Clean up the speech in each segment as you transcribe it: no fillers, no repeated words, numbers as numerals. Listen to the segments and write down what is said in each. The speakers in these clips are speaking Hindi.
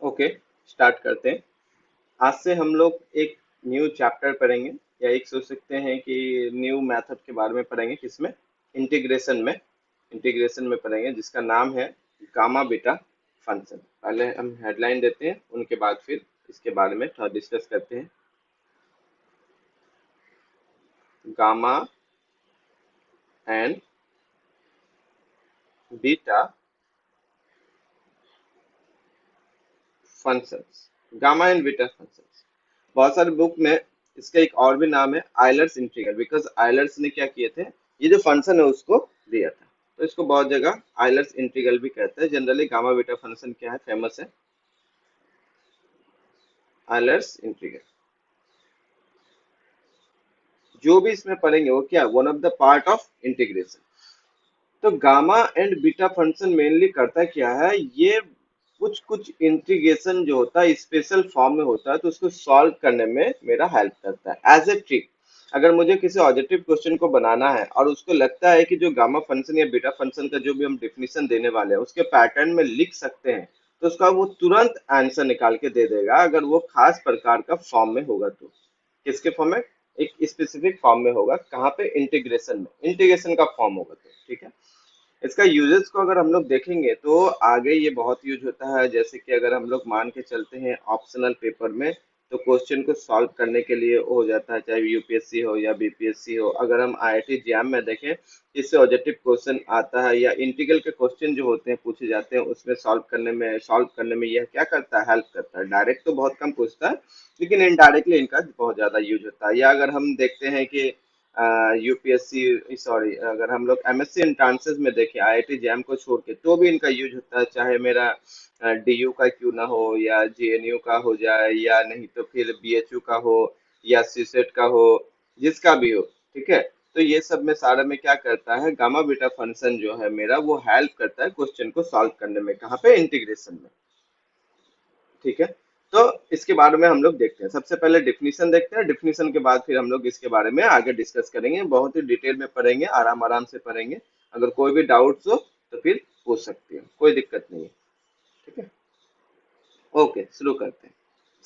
ओके, स्टार्ट करते हैं। आज से हम लोग एक न्यू चैप्टर पढ़ेंगे, या एक सोच सकते हैं कि न्यू मेथड के बारे में पढ़ेंगे। किसमें? इंटीग्रेशन में पढ़ेंगे, जिसका नाम है गामा बीटा फंक्शन। पहले हम हेडलाइन देते हैं, उनके बाद फिर इसके बारे में थोड़ा डिस्कस करते हैं। Gamma and beta functions. Gamma and beta functions, बहुत सारे बुक में इसका एक और भी नाम है आयलर्स इंटीग्रल, बिकॉज आयलर्स ने क्या किए थे, ये जो फंक्शन है उसको दिया था, तो इसको बहुत जगह आयलर्स इंटीग्रल भी कहते हैं। जनरली गामा बीटा फंक्शन क्या है, फेमस है आयलर्स इंटीग्रल। जो भी इसमें पढ़ेंगे वो क्या, one of the part of integration. तो gamma and beta function mainly करता क्या है, ये कुछ कुछ इंटीग्रेशन जो होता है स्पेशल फॉर्म में होता है, तो उसको सॉल्व करने में मेरा हेल्प करता है एज ए ट्रिक। अगर मुझे किसी ऑब्जेक्टिव क्वेश्चन को बनाना है और उसको लगता है कि जो गामा फंक्शन या बीटा फंक्शन का जो भी हम डिफिनेशन देने वाले हैं उसके पैटर्न में लिख सकते हैं, तो उसका वो तुरंत आंसर निकाल के दे देगा, अगर वो खास प्रकार का फॉर्म में होगा तो। किसके फॉर्म में? एक स्पेसिफिक फॉर्म में होगा। कहाँ पे? इंटीग्रेशन में, इंटीग्रेशन का फॉर्म होगा तो। ठीक है, इसका यूजेस को अगर हम लोग देखेंगे तो आगे ये बहुत यूज होता है। जैसे कि अगर हम लोग मान के चलते हैं ऑप्शनल पेपर में, तो क्वेश्चन को सॉल्व करने के लिए हो जाता है, चाहे यूपीएससी हो या बीपीएससी हो। अगर हम आईआईटी जैम में देखें, इससे ऑब्जेक्टिव क्वेश्चन आता है, या इंटीग्रल के क्वेश्चन जो होते हैं पूछे जाते हैं, उसमें सॉल्व करने में यह क्या करता है, हेल्प करता है। डायरेक्ट तो बहुत कम पूछता है, लेकिन इनडायरेक्टली इनका बहुत ज्यादा यूज होता है। या अगर हम देखते हैं कि यूपीएससी, सॉरी, अगर हम लोग एमएससी एंट्रांसेस में देखें आईआईटी जैम को छोड़ के, तो भी इनका यूज होता है। चाहे मेरा डीयू का क्यों ना हो, या जेएनयू का हो जाए, या नहीं तो फिर बीएचयू का हो, या सीसेट का हो, जिसका भी हो। ठीक है, तो ये सब में सारा में क्या करता है, गामा बीटा फंक्शन जो है मेरा, वो हेल्प करता है क्वेश्चन को सॉल्व करने में। कहाँ पे? इंटीग्रेशन में। ठीक है, तो इसके बारे में हम लोग देखते हैं। सबसे पहले डिफिनीशन देखते हैं, डिफिनीशन के बाद फिर हम लोग इसके बारे में आगे डिस्कस करेंगे। बहुत ही डिटेल में पढ़ेंगे, आराम आराम से पढ़ेंगे। अगर कोई भी डाउट्स हो तो फिर पूछ सकते हो, कोई दिक्कत नहीं है। ठीक है, ओके, शुरू करते हैं।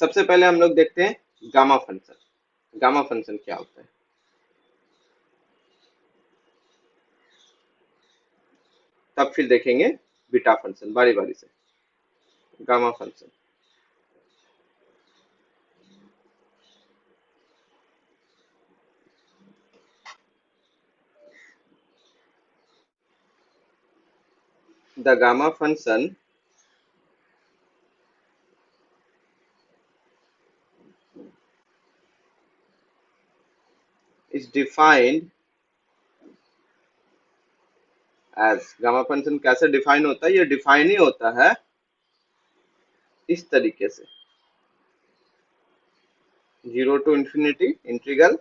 सबसे पहले हम लोग देखते हैं गामा फंक्शन। गामा फंक्शन क्या होता है, तब फिर देखेंगे बीटा फंक्शन बारी बारी से। Gamma function, the gamma function is defined as. Gamma function कैसे डिफाइन होता है? ये डिफाइन ही होता है इस तरीके से, 0 to infinity integral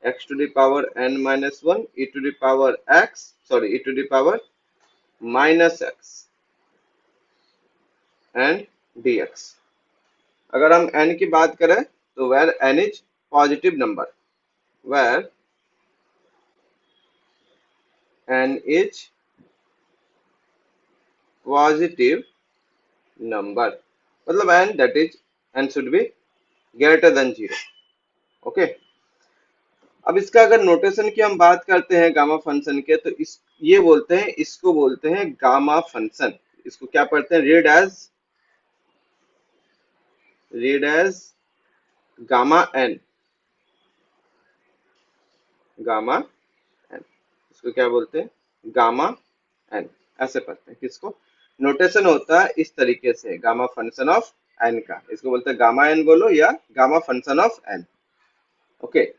x to the power n minus 1 e to the power x, sorry, e to the power minus x and dx। अगर हम n की बात करें तो where n is positive number, where n is positive number, मतलब n that is n should be greater than 0। Okay, अब इसका अगर नोटेशन की हम बात करते हैं गामा फंक्शन के, तो इस ये बोलते हैं, इसको बोलते हैं गामा फंक्शन। इसको क्या पढ़ते हैं? Read as gamma n, gamma n. इसको क्या बोलते हैं? गामा एन, ऐसे पढ़ते हैं। किसको? नोटेशन होता है इस तरीके से, गामा फंक्शन ऑफ एन का, इसको बोलते हैं गामा एन बोलो, या gamma function of n. Okay,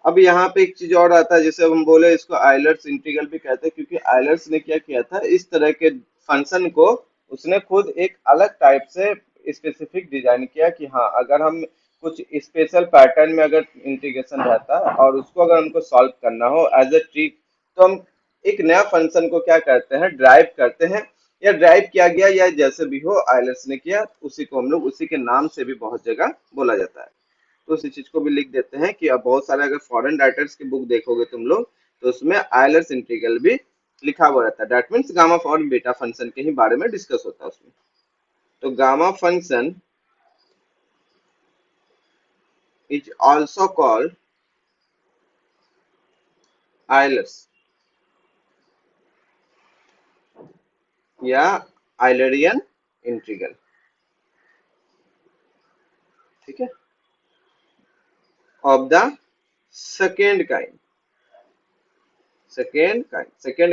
अब यहाँ पे एक चीज और आता है, जैसे हम बोले इसको आयलर्स इंटीग्रल भी कहते हैं, क्योंकि आयलर्स ने क्या किया था, इस तरह के फंक्शन को उसने खुद एक अलग टाइप से स्पेसिफिक डिजाइन किया कि हाँ, अगर हम कुछ स्पेशल पैटर्न में अगर इंटीग्रेशन रहता है और उसको अगर हमको सॉल्व करना हो एज ए ट्रिक, तो हम एक नया फंक्शन को क्या करते हैं, ड्राइव करते हैं, या ड्राइव किया गया, या जैसे भी हो आयलर्स ने किया, उसी को हम लोग उसी के नाम से भी बहुत जगह बोला जाता है। तो उस चीज को भी लिख देते हैं कि अब बहुत सारे अगर फॉरेन राइटर्स की बुक देखोगे तुम लोग, तो उसमें आयलर्स इंटीग्रल भी लिखा हुआ रहता है। दैट मीन्स गामा और बीटा फंक्शन के ही बारे में डिस्कस होता है उसमें। तो gamma function is also called Euler's या आइलरियन इंटीग्रल। ठीक है, of the second kind. Second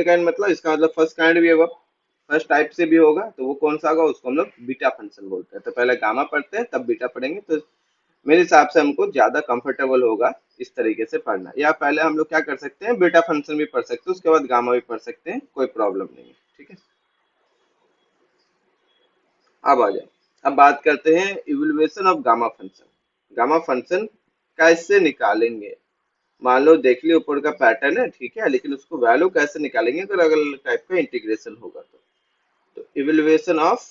kind मतलब इसका मतलब फर्स्ट काइंड भी होगा, फर्स्ट टाइप से भी होगा, तो वो कौन सा होगा, उसको हम लोग बीटा फंक्शन बोलते हैं। तो पहले गामा पढ़ते हैं तब बीटा पढ़ेंगे, तो मेरे हिसाब से हमको ज्यादा कंफर्टेबल होगा इस तरीके से पढ़ना। या पहले हम लोग क्या कर सकते हैं, बीटा फंक्शन भी पढ़ सकते हैं, उसके बाद गामा भी पढ़ सकते हैं, कोई प्रॉब्लम नहीं है। ठीक है, अब आ जाए, अब बात करते हैं evaluation of gamma function. Gamma function कैसे निकालेंगे। मान लो देख लियो ऊपर का पैटर्न है, ठीक है, लेकिन उसको वैल्यू कैसे निकालेंगे अगर अलग अलग टाइप का इंटीग्रेशन होगा तो इवैल्यूएशन ऑफ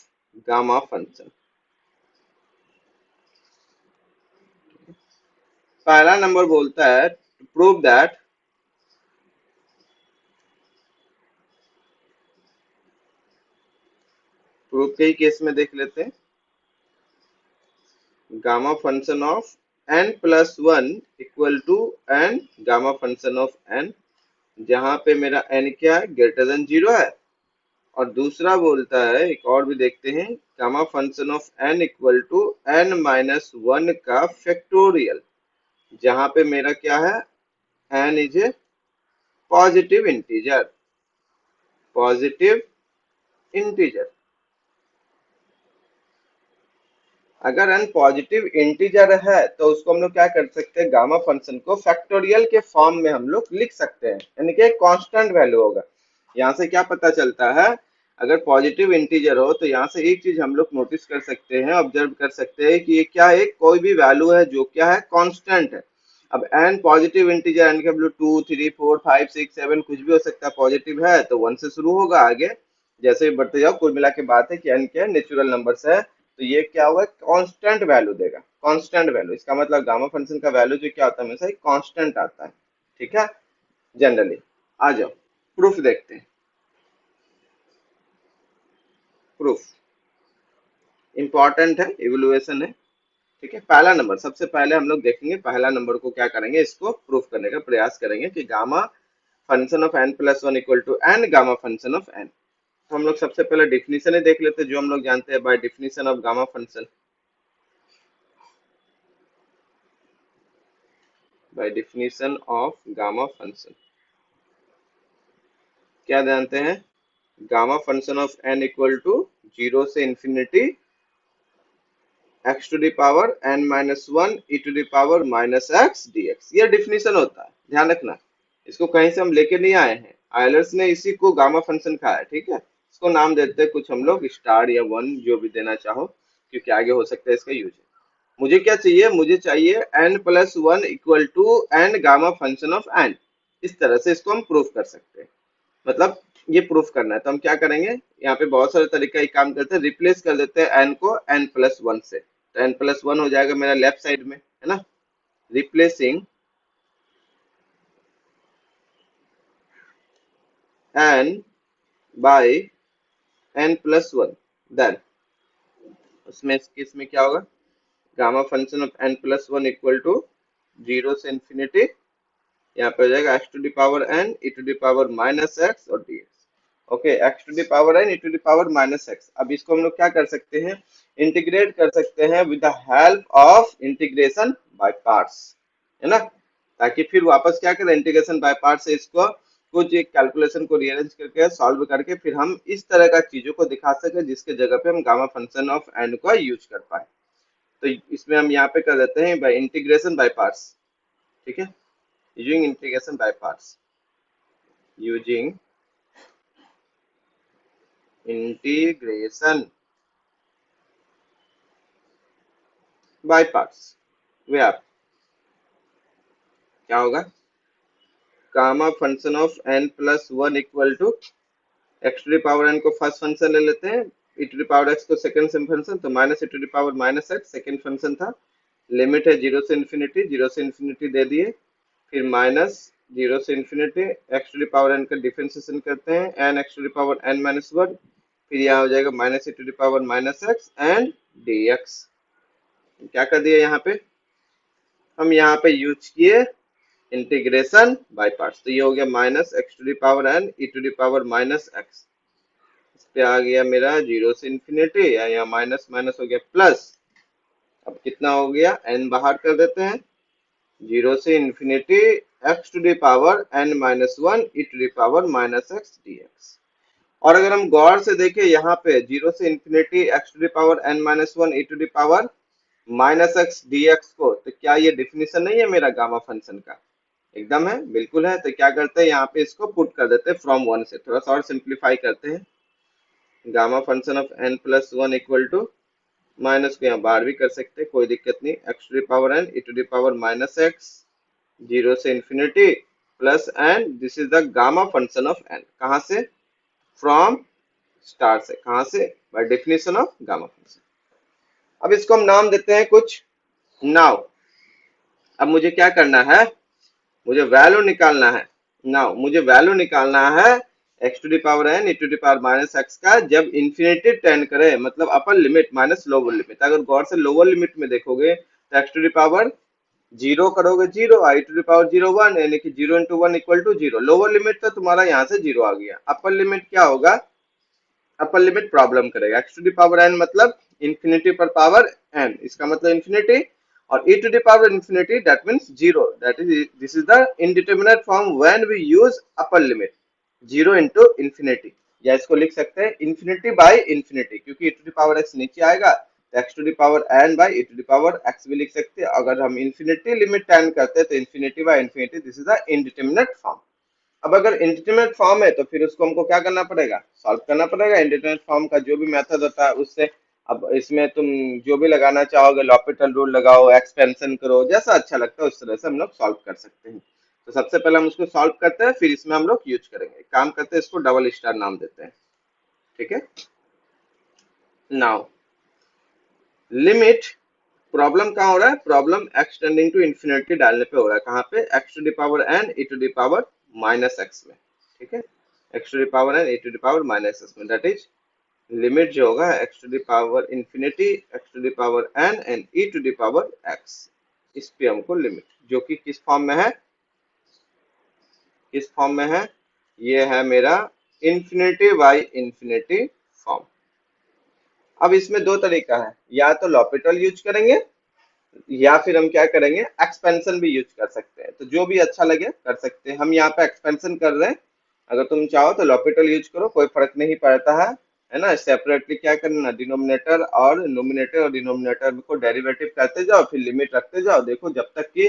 गामा फंक्शन। पहला नंबर बोलता है प्रूव दैट प्रूफ के ही केस में देख लेते हैं, gamma function of n+1 equal to n gamma function of n, जहां पे मेरा n क्या है, ग्रेटर देन 0 है। और दूसरा बोलता है, एक और भी देखते हैं, gamma function of n equal to n-1 का फैक्टोरियल, जहां पे मेरा क्या है, n is a positive integer, positive integer. अगर n पॉजिटिव इंटीजर है तो उसको हम लोग क्या कर सकते हैं, गामा फंक्शन को फैक्टोरियल के फॉर्म में हम लोग लिख सकते हैं, यानी कि कांस्टेंट वैल्यू होगा। यहाँ से क्या पता चलता है, अगर पॉजिटिव इंटीजर हो तो यहाँ से एक चीज हम लोग नोटिस कर सकते हैं, ऑब्जर्व कर सकते हैं कि ये क्या है, कोई भी वैल्यू है जो क्या है, कांस्टेंट है। अब n पॉजिटिव इंटीजर, n का वैल्यू 2 3 4 5 6 7 कुछ भी हो सकता है, पॉजिटिव है तो 1 से शुरू होगा, आगे जैसे भी बढ़ते जाओ। कुल मिला के बात है कि n क्या है, नेचुरल नंबर है, तो ये क्या होगा, कांस्टेंट वैल्यू देगा, कांस्टेंट वैल्यू। इसका मतलब गामा फंक्शन का वैल्यू जो क्या होता है, हमेशा कांस्टेंट आता है। ठीक है, जनरली। आ जाओ प्रूफ देखते हैं। प्रूफ इंपॉर्टेंट है, इवैल्यूएशन है। ठीक है, पहला नंबर सबसे पहले हम लोग देखेंगे, पहला नंबर को क्या करेंगे, इसको प्रूफ करने का प्रयास करेंगे कि gamma function of n+1 equal to n gamma function of n। तो हम लोग सबसे पहले डिफिनीशन ही देख लेते हैं, जो हम लोग जानते हैं by definition of gamma function. By definition of gamma function क्या जानते हैं, gamma function of n equal to 0 से infinity x to the power n-1 e to the power -x dx, ये डिफिनीशन होता है, ध्यान रखना। इसको कहीं से हम लेके नहीं आए हैं, आयलर्स ने इसी को गामा फंक्शन कहा है। ठीक है, इसको नाम देते हैं कुछ हम लोग स्टार या वन, जो भी देना चाहो, क्योंकि आगे हो सकता है इसका यूज। मुझे क्या चाहिए, मुझे चाहिए n+1 equal to n gamma function of n। इस तरह से इसको हम प्रूफ कर सकते हैं, मतलब ये प्रूफ करना है। तो हम क्या करेंगे, यहाँ पे बहुत सारे तरीका एक काम करते हैं, रिप्लेस कर देते हैं n को n+1 से, तो n+1 हो जाएगा मेरा लेफ्ट साइड में, है ना। Replacing n bye n+1, then उसमें इसमें क्या होगा, gamma function of n+1 equal to 0 से इंफिनिटी, यहाँ पे हो जाएगा x to the power n e to the power -x और dx। Okay, x to the power n e to the power -x। अब इसको हम लोग क्या कर सकते हैं, इंटीग्रेट कर सकते हैं with the help of integration by parts, है ना, ताकि फिर वापस क्या करें, इंटीग्रेशन बाय पार्ट्स से इसको कुछ एक कैलकुलेशन को रीअरेंज करके सॉल्व करके फिर हम इस तरह का चीजों को दिखा सके जिसके जगह पे हम गामा फंक्शन ऑफ n का यूज कर पाए। तो इसमें हम यहाँ पे कर देते हैं बाय इंटीग्रेशन बाय पार्ट्स। ठीक है, using integration by parts, using integration by parts, where क्या होगा, gamma function of n+1 equal to x to the power n को फर्स्ट फंक्शन ले लेते हैं, e to the power x को सेकंड फंक्शन, तो minus e to the power -x second function था। लिमिट है 0 से इंफिनिटी, 0 से इंफिनिटी दे दिए, फिर -0 से infinity x to the power n का डिफरेंशिएशन करते हैं, n x to the power n-1, फिर यहाँ हो जाएगा minus e to the power minus x and dx। क्या कर दिया यहाँ पे, हम यहाँ पे यूज किए इंटीग्रेशन बाय पार्ट्स। तो ये हो गया minus x to the power n e to the power minus x. इस पे आ गया मेरा जीरो से इन्फिनिटी, या यहाँ माइनस माइनस हो गया प्लस। अब कितना हो गया, एन बाहर कर देते हैं, जीरो से infinity x to the power n minus one e to the power minus x dx। और अगर हम गौर से देखें यहाँ पे जीरो से infinity x to the power n minus one e to the power minus x dx को, तो क्या ये डिफिनेशन नहीं है मेरा गामा फंक्शन का? एकदम है, बिल्कुल है। तो क्या करते हैं यहाँ पे इसको पुट कर देते हैं फ्रॉम वन से, थोड़ा सा और सिंप्लीफाई करते हैं। Gamma function of n plus one equal to, minus को यहाँ बाहर भी कर सकते हैं, कोई दिक्कत नहीं, x to the power n e to the power minus x zero से infinity plus n, this is the gamma function of n. कहाँ से, फ्रॉम स्टार से, कहाँ से, by definition of gamma function. अब इसको हम नाम देते हैं कुछ। नाउ अब मुझे क्या करना है, मुझे वैल्यू निकालना है। नाउ मुझे वैल्यू निकालना है x to the power n e to the power minus x का, जब इन्फिनिटी टेंड करे, मतलब upper limit minus lower limit. अगर गौर से लोअर लिमिट में देखोगे तो x to the power zero करोगे zero, i to the power zero one, यानी कि zero into one equal to zero. Lower limit तो तुम्हारा यहाँ से जीरो आ गया। अपर लिमिट क्या होगा, अपर लिमिट प्रॉब्लम करेगा। X to the power n मतलब इंफिनिटी पर पावर एन, इसका मतलब इंफिनिटी, और e to the power infinity that means zero, that is this is the indeterminate form when we use upper limit, zero into infinity। या इसको लिख सकते हैं infinity by infinity, क्योंकि e to the power x नीचे आएगा तो x to the power n by e to the power x भी लिख सकते हैं। अगर हम infinity limit tan करते हैं तो infinity by infinity, this is the indeterminate form। अब अगर इंडिटरमिनेट फॉर्म है तो फिर उसको हमको क्या करना पड़ेगा, सॉल्व करना पड़ेगा। इंडिटरमिनेट फॉर्म का जो भी मेथड होता है उससे, अब इसमें तुम जो भी लगाना चाहोगे, लॉपिटल रूल लगाओ, एक्सपेंशन करो, जैसा अच्छा लगता है उस तरह से हम लोग सॉल्व कर सकते हैं। तो सबसे पहले हम उसको सॉल्व करते हैं, फिर इसमें हम लोग यूज करेंगे। काम करते हैं, इसको डबल स्टार नाम देते हैं, ठीक है। नाउ लिमिट, प्रॉब्लम कहाँ हो रहा है, problem x tending to infinity डालने पे हो रहा है। कहाँ पे, x to the power n e to the power minus x में, ठीक है। X to the power n e to the power minus x में, दैट इज लिमिट जो होगा x to the power infinity x to the power n and e to the power x. इस पे हमको लिमिट, जो कि किस फॉर्म में है, किस फॉर्म में है, ये है मेरा इन्फिनिटी बाई इन्फिनिटी फॉर्म। अब इसमें दो तरीका है, या तो लॉपिटल यूज करेंगे या फिर हम क्या करेंगे, एक्सपेंशन भी यूज कर सकते हैं। तो जो भी अच्छा लगे कर सकते हैं। हम यहाँ पे एक्सपेंशन कर रहे हैं, अगर तुम चाहो तो लॉपिटल यूज करो, कोई फर्क नहीं पड़ता है ना। सेपरेटली क्या करना, डिनोमिनेटर और नोमिनेटर और डिनोमिनेटर को डेरिवेटिव करते जाओ, फिर लिमिट रखते जाओ। देखो जब तक कि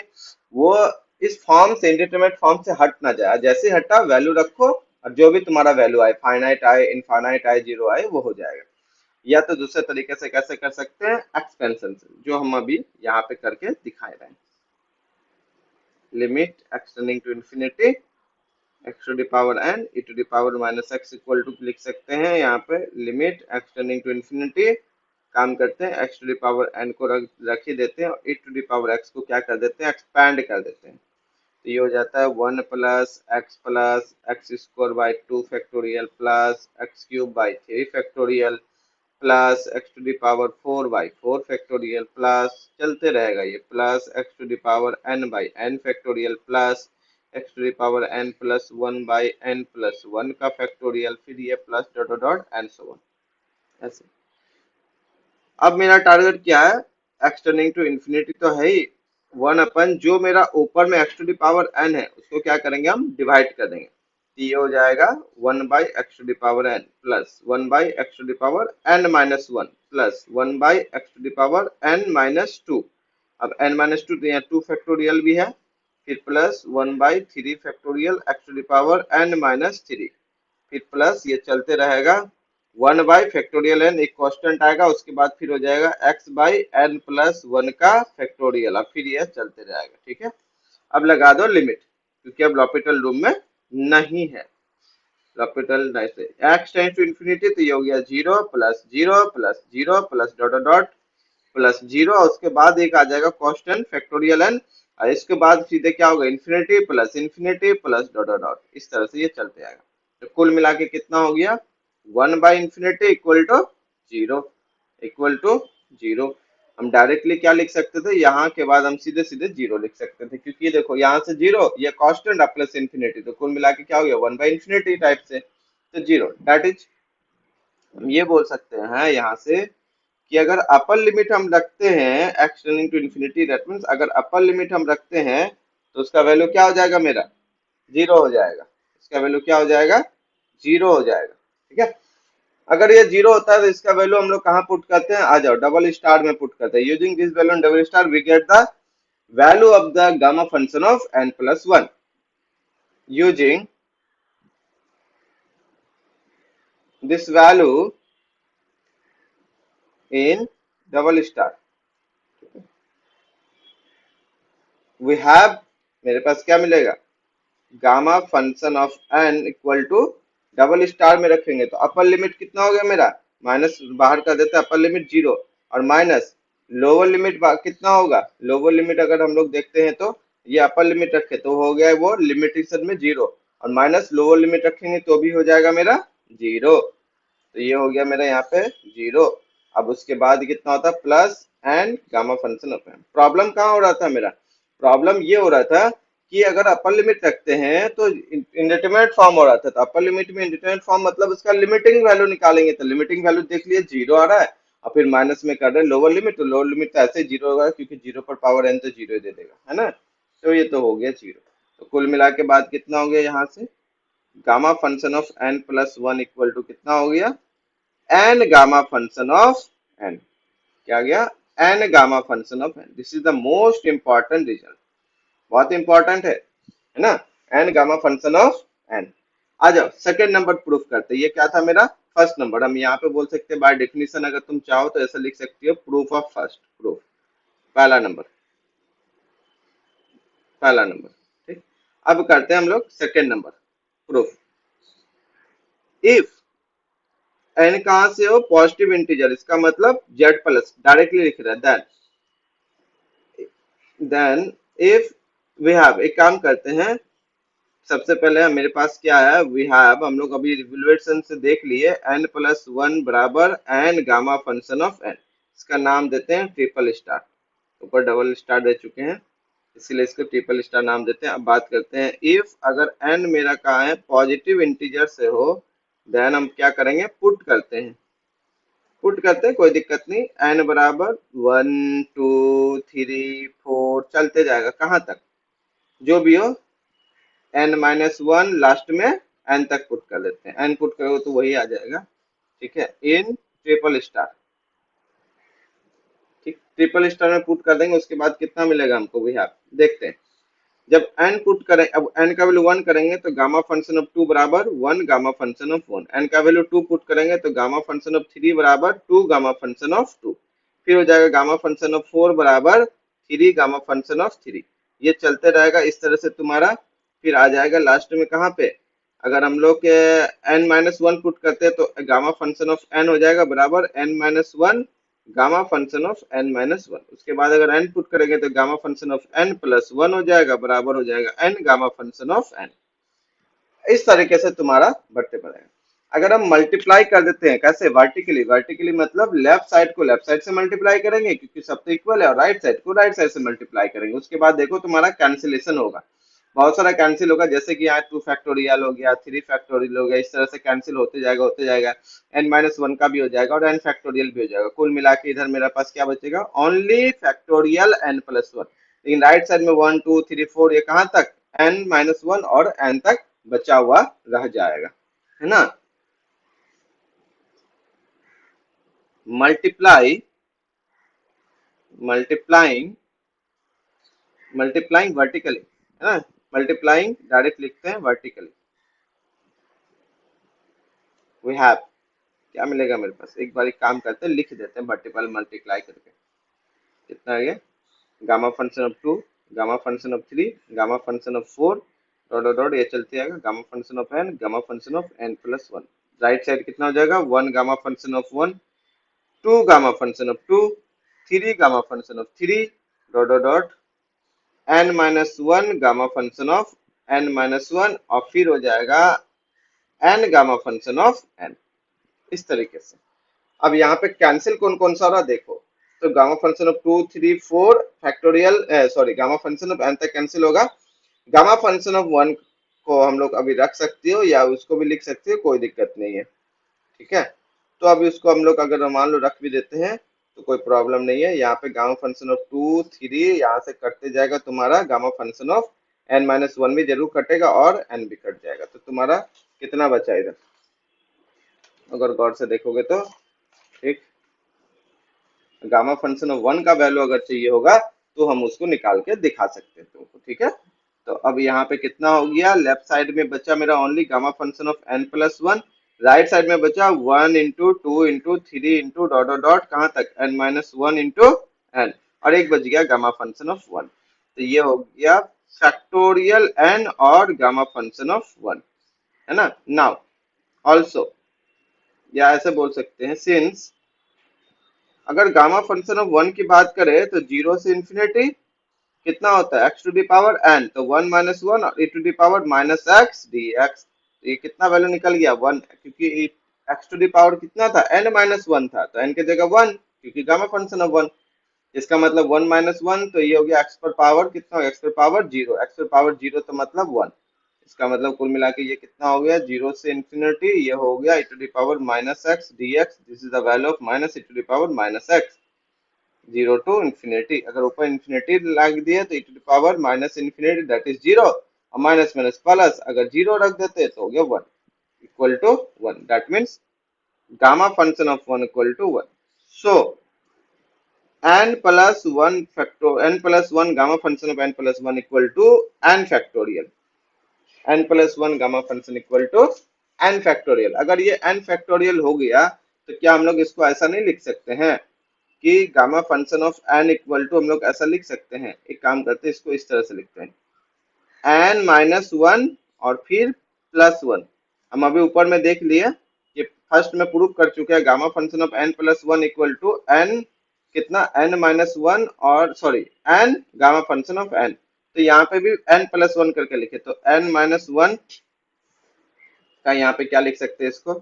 वो इस फॉर्म से, इंडिटरमिनेट फॉर्म से हट ना जाए। जैसे हटा वैल्यू रखो, और जो भी तुम्हारा वैल्यू आए, फाइनाइट आए, इनफाइनाइट आए, जीरो आए, वो हो जाएगा। या तो दूसरे तरीके से कैसे कर सकते हैं, एक्सपेंशन से, जो हम अभी यहाँ पे करके दिखाए रहे हैं। Limit x tending to infinity x to the power n e to the power minus x equal to लिख सकते हैं यहाँ पे, लिमिट एक्सटेंडिंग टू इन्फिनिटी। काम करते हैं, x to the power n को रख ही देते हैं, और e to the power x को क्या कर देते हैं, एक्सपैंड कर देते हैं। तो ये हो जाता है one plus x square by two factorial plus x cube by three factorial plus x to the power four by four factorial plus, चलते रहेगा ये, plus x to the power n by n factorial plus x to the power n plus one by n plus one का फैक्टोरियल, फिर ये plus dot dot dot and so on, ऐसे। अब मेरा टारगेट क्या है, एक्सटेंडिंग टू इन्फिनिटी तो है ही, वन अपन जो मेरा ऊपर में x to the power n है उसको क्या करेंगे, हम डिवाइड कर देंगे। ये हो जाएगा one by x to the power n plus one by x to the power n minus one plus one by x to the power n minus two. अब एन माइनस टू, तो यहाँ टू फैक्टोरियल भी है, फिर plus one by three factorial x to the power n minus three, फिर प्लस ये चलते रहेगा, वन बाई फैक्टोरियल एन एक कांस्टेंट आएगा, उसके बाद फिर हो जाएगा x by n plus one का फैक्टोरियल, अब फिर ये चलते रहेगा, ठीक है। अब लगा दो लिमिट, क्योंकि अब लॉपिटल रूम में नहीं है, लॉपिटल से एक्स टेंड्स टू इन्फिनिटी, तो ये हो गया zero plus zero plus zero plus dot dot plus zero, और उसके बाद एक आ जाएगा कांस्टेंट फैक्टोरियल एन, और इसके बाद सीधे क्या होगा, इन्फिनिटी प्लस डॉट डॉट, इस तरह से ये चलते आएगा। तो कुल मिला के कितना हो गया, 1 by infinity equal to zero. हम डायरेक्टली क्या लिख सकते थे, यहाँ के बाद हम सीधे सीधे जीरो लिख सकते थे, क्योंकि ये देखो यहाँ से जीरो, ये कांस्टेंट अब प्लस इंफिनिटी, तो कुल मिला के क्या हो गया 1 बाई इंफिनिटी टाइप से, तो जीरो दैट इज। हम ये बोल सकते हैं यहाँ से कि अगर अपर लिमिट हम रखते हैं x tending to infinity, that means अगर अपर लिमिट हम रखते हैं तो उसका वैल्यू क्या हो जाएगा मेरा, जीरो हो जाएगा। इसका वैल्यू क्या हो जाएगा, जीरो हो जाएगा। ठीक है, अगर ये जीरो होता है तो इसका वैल्यू हम लोग कहाँ पुट करते हैं, आ जाओ डबल स्टार में पुट करते हैं। Using this value double star we get the value of the gamma function of n plus one. Using this value in double star we have, मेरे पास क्या मिलेगा, gamma function of n equal to double star में रखेंगे तो अपर लिमिट कितना हो गया मेरा, माइनस बाहर कर देते हैं, अपर लिमिट जीरो और माइनस लोअर लिमिट कितना होगा, लोअर लिमिट अगर हम लोग देखते हैं तो ये अपर लिमिट रखे तो हो गया वो लिमिटेशन में जीरो, और माइनस लोअर लिमिट रखेंगे तो भी हो जाएगा मेरा जीरो। तो ये हो गया मेरा यहाँ पे जीरो। अब उसके बाद कितना होता है, plus and gamma function of n. Problem कहाँ हो रहा था मेरा, प्रॉब्लम ये हो रहा था कि अगर अपर लिमिट रखते हैं तो इंडेटरमिनेट फॉर्म हो रहा था, तो अपर लिमिट में इंडेटरमिनेट फॉर्म मतलब उसका लिमिटिंग वैल्यू निकालेंगे, तो लिमिटिंग वैल्यू देख लिए जीरो आ रहा है, और फिर माइनस में कर रहे हैं लोअर लिमिट, तो लोअर लिमिट तो ऐसे जीरो होगा क्योंकि जीरो पर पावर एन तो जीरो ही दे देगा, है ना। तो ये तो हो गया जीरो। तो कुल मिला के बाद कितना हो गया यहाँ से, gamma function of n plus one equal to कितना हो गया, n gamma function of n, क्या गया, n gamma function of n. This is the most important result, बहुत इंपॉर्टेंट है ना, n gamma function of n. आ जाओ सेकंड नंबर प्रूफ करते हैं। ये क्या था मेरा, फर्स्ट नंबर। हम यहाँ पे बोल सकते हैं बाय डेफिनेशन, अगर तुम चाहो तो ऐसा लिख सकती हो, प्रूफ ऑफ फर्स्ट, प्रूफ पहला नंबर, पहला नंबर। ठीक, अब करते हैं हम लोग second number proof. If n कहां से हो, पॉजिटिव इंटीजर, इसका मतलब जेड प्लस, डायरेक्टली लिख रहा है, देन इफ वी हैव, एक काम करते हैं, सबसे पहले मेरे पास क्या है, वी हैव, हम लोग अभी रिवोल्यूशन से देख लिए, एन प्लस वन बराबर n gamma function of n. इसका नाम देते हैं ट्रिपल स्टार, ऊपर डबल स्टार दे चुके हैं इसलिए इसको ट्रिपल स्टार नाम देते हैं। अब बात करते हैं, इफ अगर एन मेरा कहा है पॉजिटिव इंटीजर से हो, देन हम क्या करेंगे, पुट करते हैं, पुट करते हैं, कोई दिक्कत नहीं। एन बराबर वन टू थ्री फोर चलते जाएगा, कहाँ तक, जो भी हो, एन माइनस वन लास्ट में एन तक पुट कर देते हैं, एन पुट करोगे तो वही आ जाएगा। ठीक है, इन ट्रिपल स्टार, ठीक, ट्रिपल स्टार में पुट कर देंगे, उसके बाद कितना मिलेगा हमको, वी हैव, देखते हैं। जब एन पुट करें, अब एन का वैल्यू वन करेंगे तो गामा फंक्शन ऑफ टू बराबर one gamma function of one, n का वैल्यू टू पुट करेंगे तो गामा फंक्शन ऑफ थ्री बराबर two gamma function of two, फिर हो जाएगा गामा फंक्शन ऑफ फोर बराबर three gamma function of three. ये चलते रहेगा इस तरह से तुम्हारा, फिर आ जाएगा लास्ट में कहाँ पे, अगर हम लोग एन माइनस वन पुट करते हैं तो गामा फंक्शन ऑफ एन हो जाएगा बराबर n minus one gamma function of n minus one. उसके बाद अगर एन पुट करेंगे तो gamma function of n plus one हो जाएगा बराबर हो जाएगा n gamma function of n. इस तरीके से तुम्हारा बढ़ते बढ़ेगा। अगर हम मल्टीप्लाई कर देते हैं, कैसे, वर्टिकली, वर्टिकली मतलब लेफ्ट साइड को लेफ्ट साइड से मल्टीप्लाई करेंगे क्योंकि सब तो इक्वल है, और राइट साइड को राइट साइड से मल्टीप्लाई करेंगे, उसके बाद देखो तुम्हारा कैंसिलेशन होगा, बहुत सारा कैंसिल होगा, जैसे कि यहाँ टू फैक्टोरियल हो गया, थ्री फैक्टोरियल हो गया, इस तरह से कैंसिल होते जाएगा, एन माइनस वन का भी हो जाएगा और एन फैक्टोरियल भी हो जाएगा। कुल मिला के इधर मेरे पास क्या बचेगा, only factorial n plus one. लेकिन राइट साइड में वन टू थ्री फोर, ये कहाँ तक, एन माइनस वन और एन तक बचा हुआ रह जाएगा, है ना। मल्टीप्लाई, मल्टीप्लाइंग, मल्टीप्लाइंग वर्टिकली, है ना, मल्टीप्लाइंग डायरेक्ट लिखते हैं वर्टिकली, वी हैव, क्या मिलेगा मेरे पास, एक बार एक काम करते हैं, लिख देते हैं मल्टीपल मल्टीप्लाई करके, कितना आ गया, gamma function of two, gamma function of three, gamma function of four, dot dot dot, ये चलते आएगा, gamma function of n, gamma function of n plus one. Right side कितना हो जाएगा, one gamma function of one, two gamma function of two, three gamma function of three, dot dot dot, n minus one gamma function of n minus one, और फिर हो जाएगा n gamma function of n. इस तरीके से। अब यहाँ पे कैंसिल कौन कौन सा रहा देखो, तो gamma function of 2 3 4 factorial, sorry gamma function of n तक कैंसिल होगा। गामा फंक्शन ऑफ 1 को हम लोग अभी रख सकते हो या उसको भी लिख सकते हो, कोई दिक्कत नहीं है, ठीक है। तो अभी उसको हम लोग अगर मान लो रख भी देते हैं तो कोई प्रॉब्लम नहीं है। यहाँ पे गामा फंक्शन ऑफ 2 3 यहाँ से कटते जाएगा तुम्हारा, gamma function of n minus one भी जरूर कटेगा और n भी कट जाएगा, तो तुम्हारा कितना बचा इधर अगर गौर से देखोगे तो, ठीक। गामा फंक्शन ऑफ 1 का वैल्यू अगर चाहिए होगा तो हम उसको निकाल के दिखा सकते हैं तुमको, ठीक है। तो अब यहाँ पे कितना हो गया, लेफ्ट साइड में बचा मेरा only gamma function of n plus one, right side में बचा 1 into 2 into 3 into dot dot dot कहाँ तक n minus one into n, और एक बच गया गामा फंक्शन ऑफ 1। तो ये हो गया फैक्टोरियल n और गामा फंक्शन ऑफ 1, है ना। नाउ ऑल्सो, या ऐसे बोल सकते हैं, सिंस अगर गामा फंक्शन ऑफ 1 की बात करें तो 0 से इंफिनिटी कितना होता है x to the power n, तो 1 माइनस वन और e to the power minus x d x, तो ये कितना वैल्यू निकल गया 1, क्योंकि x टू दी पावर कितना था n माइनस वन था, तो n की जगह 1 क्योंकि गामा फंक्शन ऑफ 1, इसका मतलब 1 माइनस वन, तो ये हो गया x पर पावर कितना हो गया, x पर पावर जीरो, x पर पावर जीरो तो मतलब 1, इसका मतलब कुल मिला के ये कितना हो गया 0 से इंफिनिटी, ये हो गया e to the power minus x d x, this is the value of minus e to the power minus x, 0 to infinity. अगर ऊपर इंफिनिटी लग दिए तो e to the power minus infinity that is 0, और माइनस माइनस प्लस अगर 0 रख देते तो हो गया 1 equal to 1, that means gamma function of 1 equal to 1। So n plus one facto n plus one gamma function of n plus one equal to n factorial, n plus one gamma function equal to n factorial. अगर ये n फैक्टोरियल हो गया तो क्या हम लोग इसको ऐसा नहीं लिख सकते हैं कि gamma function of n equal to, हम लोग ऐसा लिख सकते हैं, एक काम करते हैं इसको इस तरह से लिखते हैं n माइनस वन और फिर प्लस वन। हम अभी ऊपर में देख लिए कि फर्स्ट में प्रूव कर चुके हैं gamma function of n plus one equal to n कितना n माइनस वन और sorry n gamma function of n, तो यहाँ पे भी n प्लस वन करके लिखे, तो n माइनस वन का यहाँ पे क्या लिख सकते हैं, इसको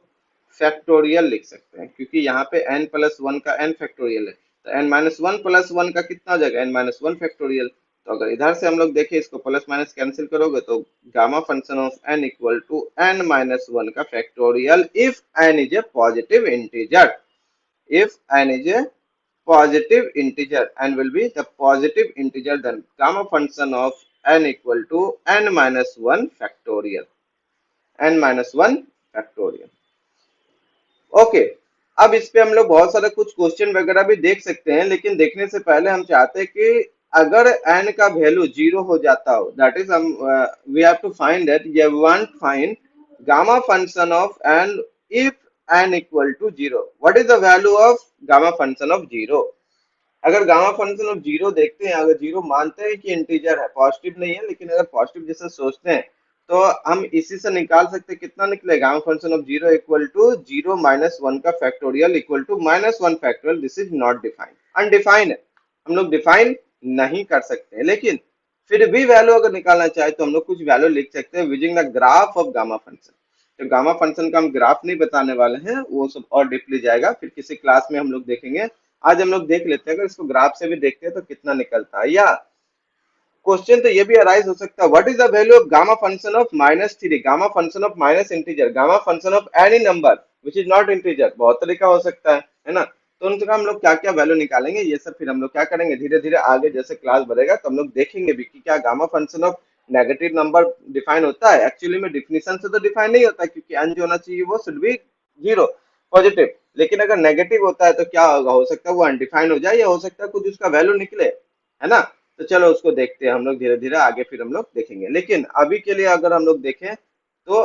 फैक्टोरियल लिख सकते हैं, क्योंकि यहाँ पे n प्लस वन का n फैक्टोरियल है, तो n minus one plus one का कितना हो जाएगा n माइनस वन फैक्टोरियल। तो अगर इधर से हम लोग देखें इसको प्लस माइनस कैंसिल करोगे तो gamma function of n equal to n minus one का factorial if n is a positive integer, if n is a positive integer and will be the positive integer, then gamma function of n equal to n minus 1 factorial, n minus 1 factorial। Okay, अब इस पे हम लोग बहुत सारे कुछ क्वेश्चन वगैरह भी देख सकते हैं, लेकिन देखने से पहले हम चाहते हैं कि अगर n का वैल्यू जीरो हो जाता हो, दैट इज हम we have to find that, ये want find gamma function of n if n equal to zero, what is the value of gamma function of zero. अगर गामा फंक्शन ऑफ जीरो देखते हैं, अगर जीरो मानते हैं कि इंटीजर है, पॉजिटिव नहीं है, लेकिन अगर पॉजिटिव जैसे सोचते हैं तो हम इसी से निकाल सकते हैं कितना निकलेगा, gamma function of zero equal to zero minus one का factorial equal to minus one factorial, this is not defined, undefined है, हम लोग डिफाइन नहीं कर सकते हैं। लेकिन फिर भी वैल्यू अगर निकालना चाहे तो हम लोग कुछ वैल्यू लिख सकते हैं using the graph of gamma function. तो गामा फंक्शन का हम ग्राफ नहीं बताने वाले हैं, वो सब और डीपली जाएगा, फिर किसी क्लास में हम लोग देखेंगे। आज हम लोग देख लेते हैं, अगर इसको ग्राफ से भी देखते हैं तो कितना निकलता है। या क्वेश्चन तो ये भी अराइज हो सकता है, what is the value of gamma function of minus three, gamma function of minus integer, gamma function of any number which is not integer, बहुत तरीका हो सकता है ना। तो उनका हम लोग क्या क्या वैल्यू निकालेंगे, ये सब फिर हम लोग क्या करेंगे धीरे धीरे आगे जैसे क्लास बढ़ेगा तो हम लोग देखेंगे भी कि क्या gamma function of negative number define होता है। एक्चुअली में डिफिनेशन से तो डिफाइन नहीं होता, क्योंकि n जो होना चाहिए वो शुड बी जीरो पॉजिटिव, लेकिन अगर नेगेटिव होता है तो क्या होगा, हो सकता है वो अनडिफाइंड हो जाए या हो सकता है कुछ उसका वैल्यू निकले, है ना। तो चलो उसको देखते हैं हम लोग धीरे धीरे आगे, फिर हम लोग देखेंगे। लेकिन अभी के लिए अगर हम लोग देखें तो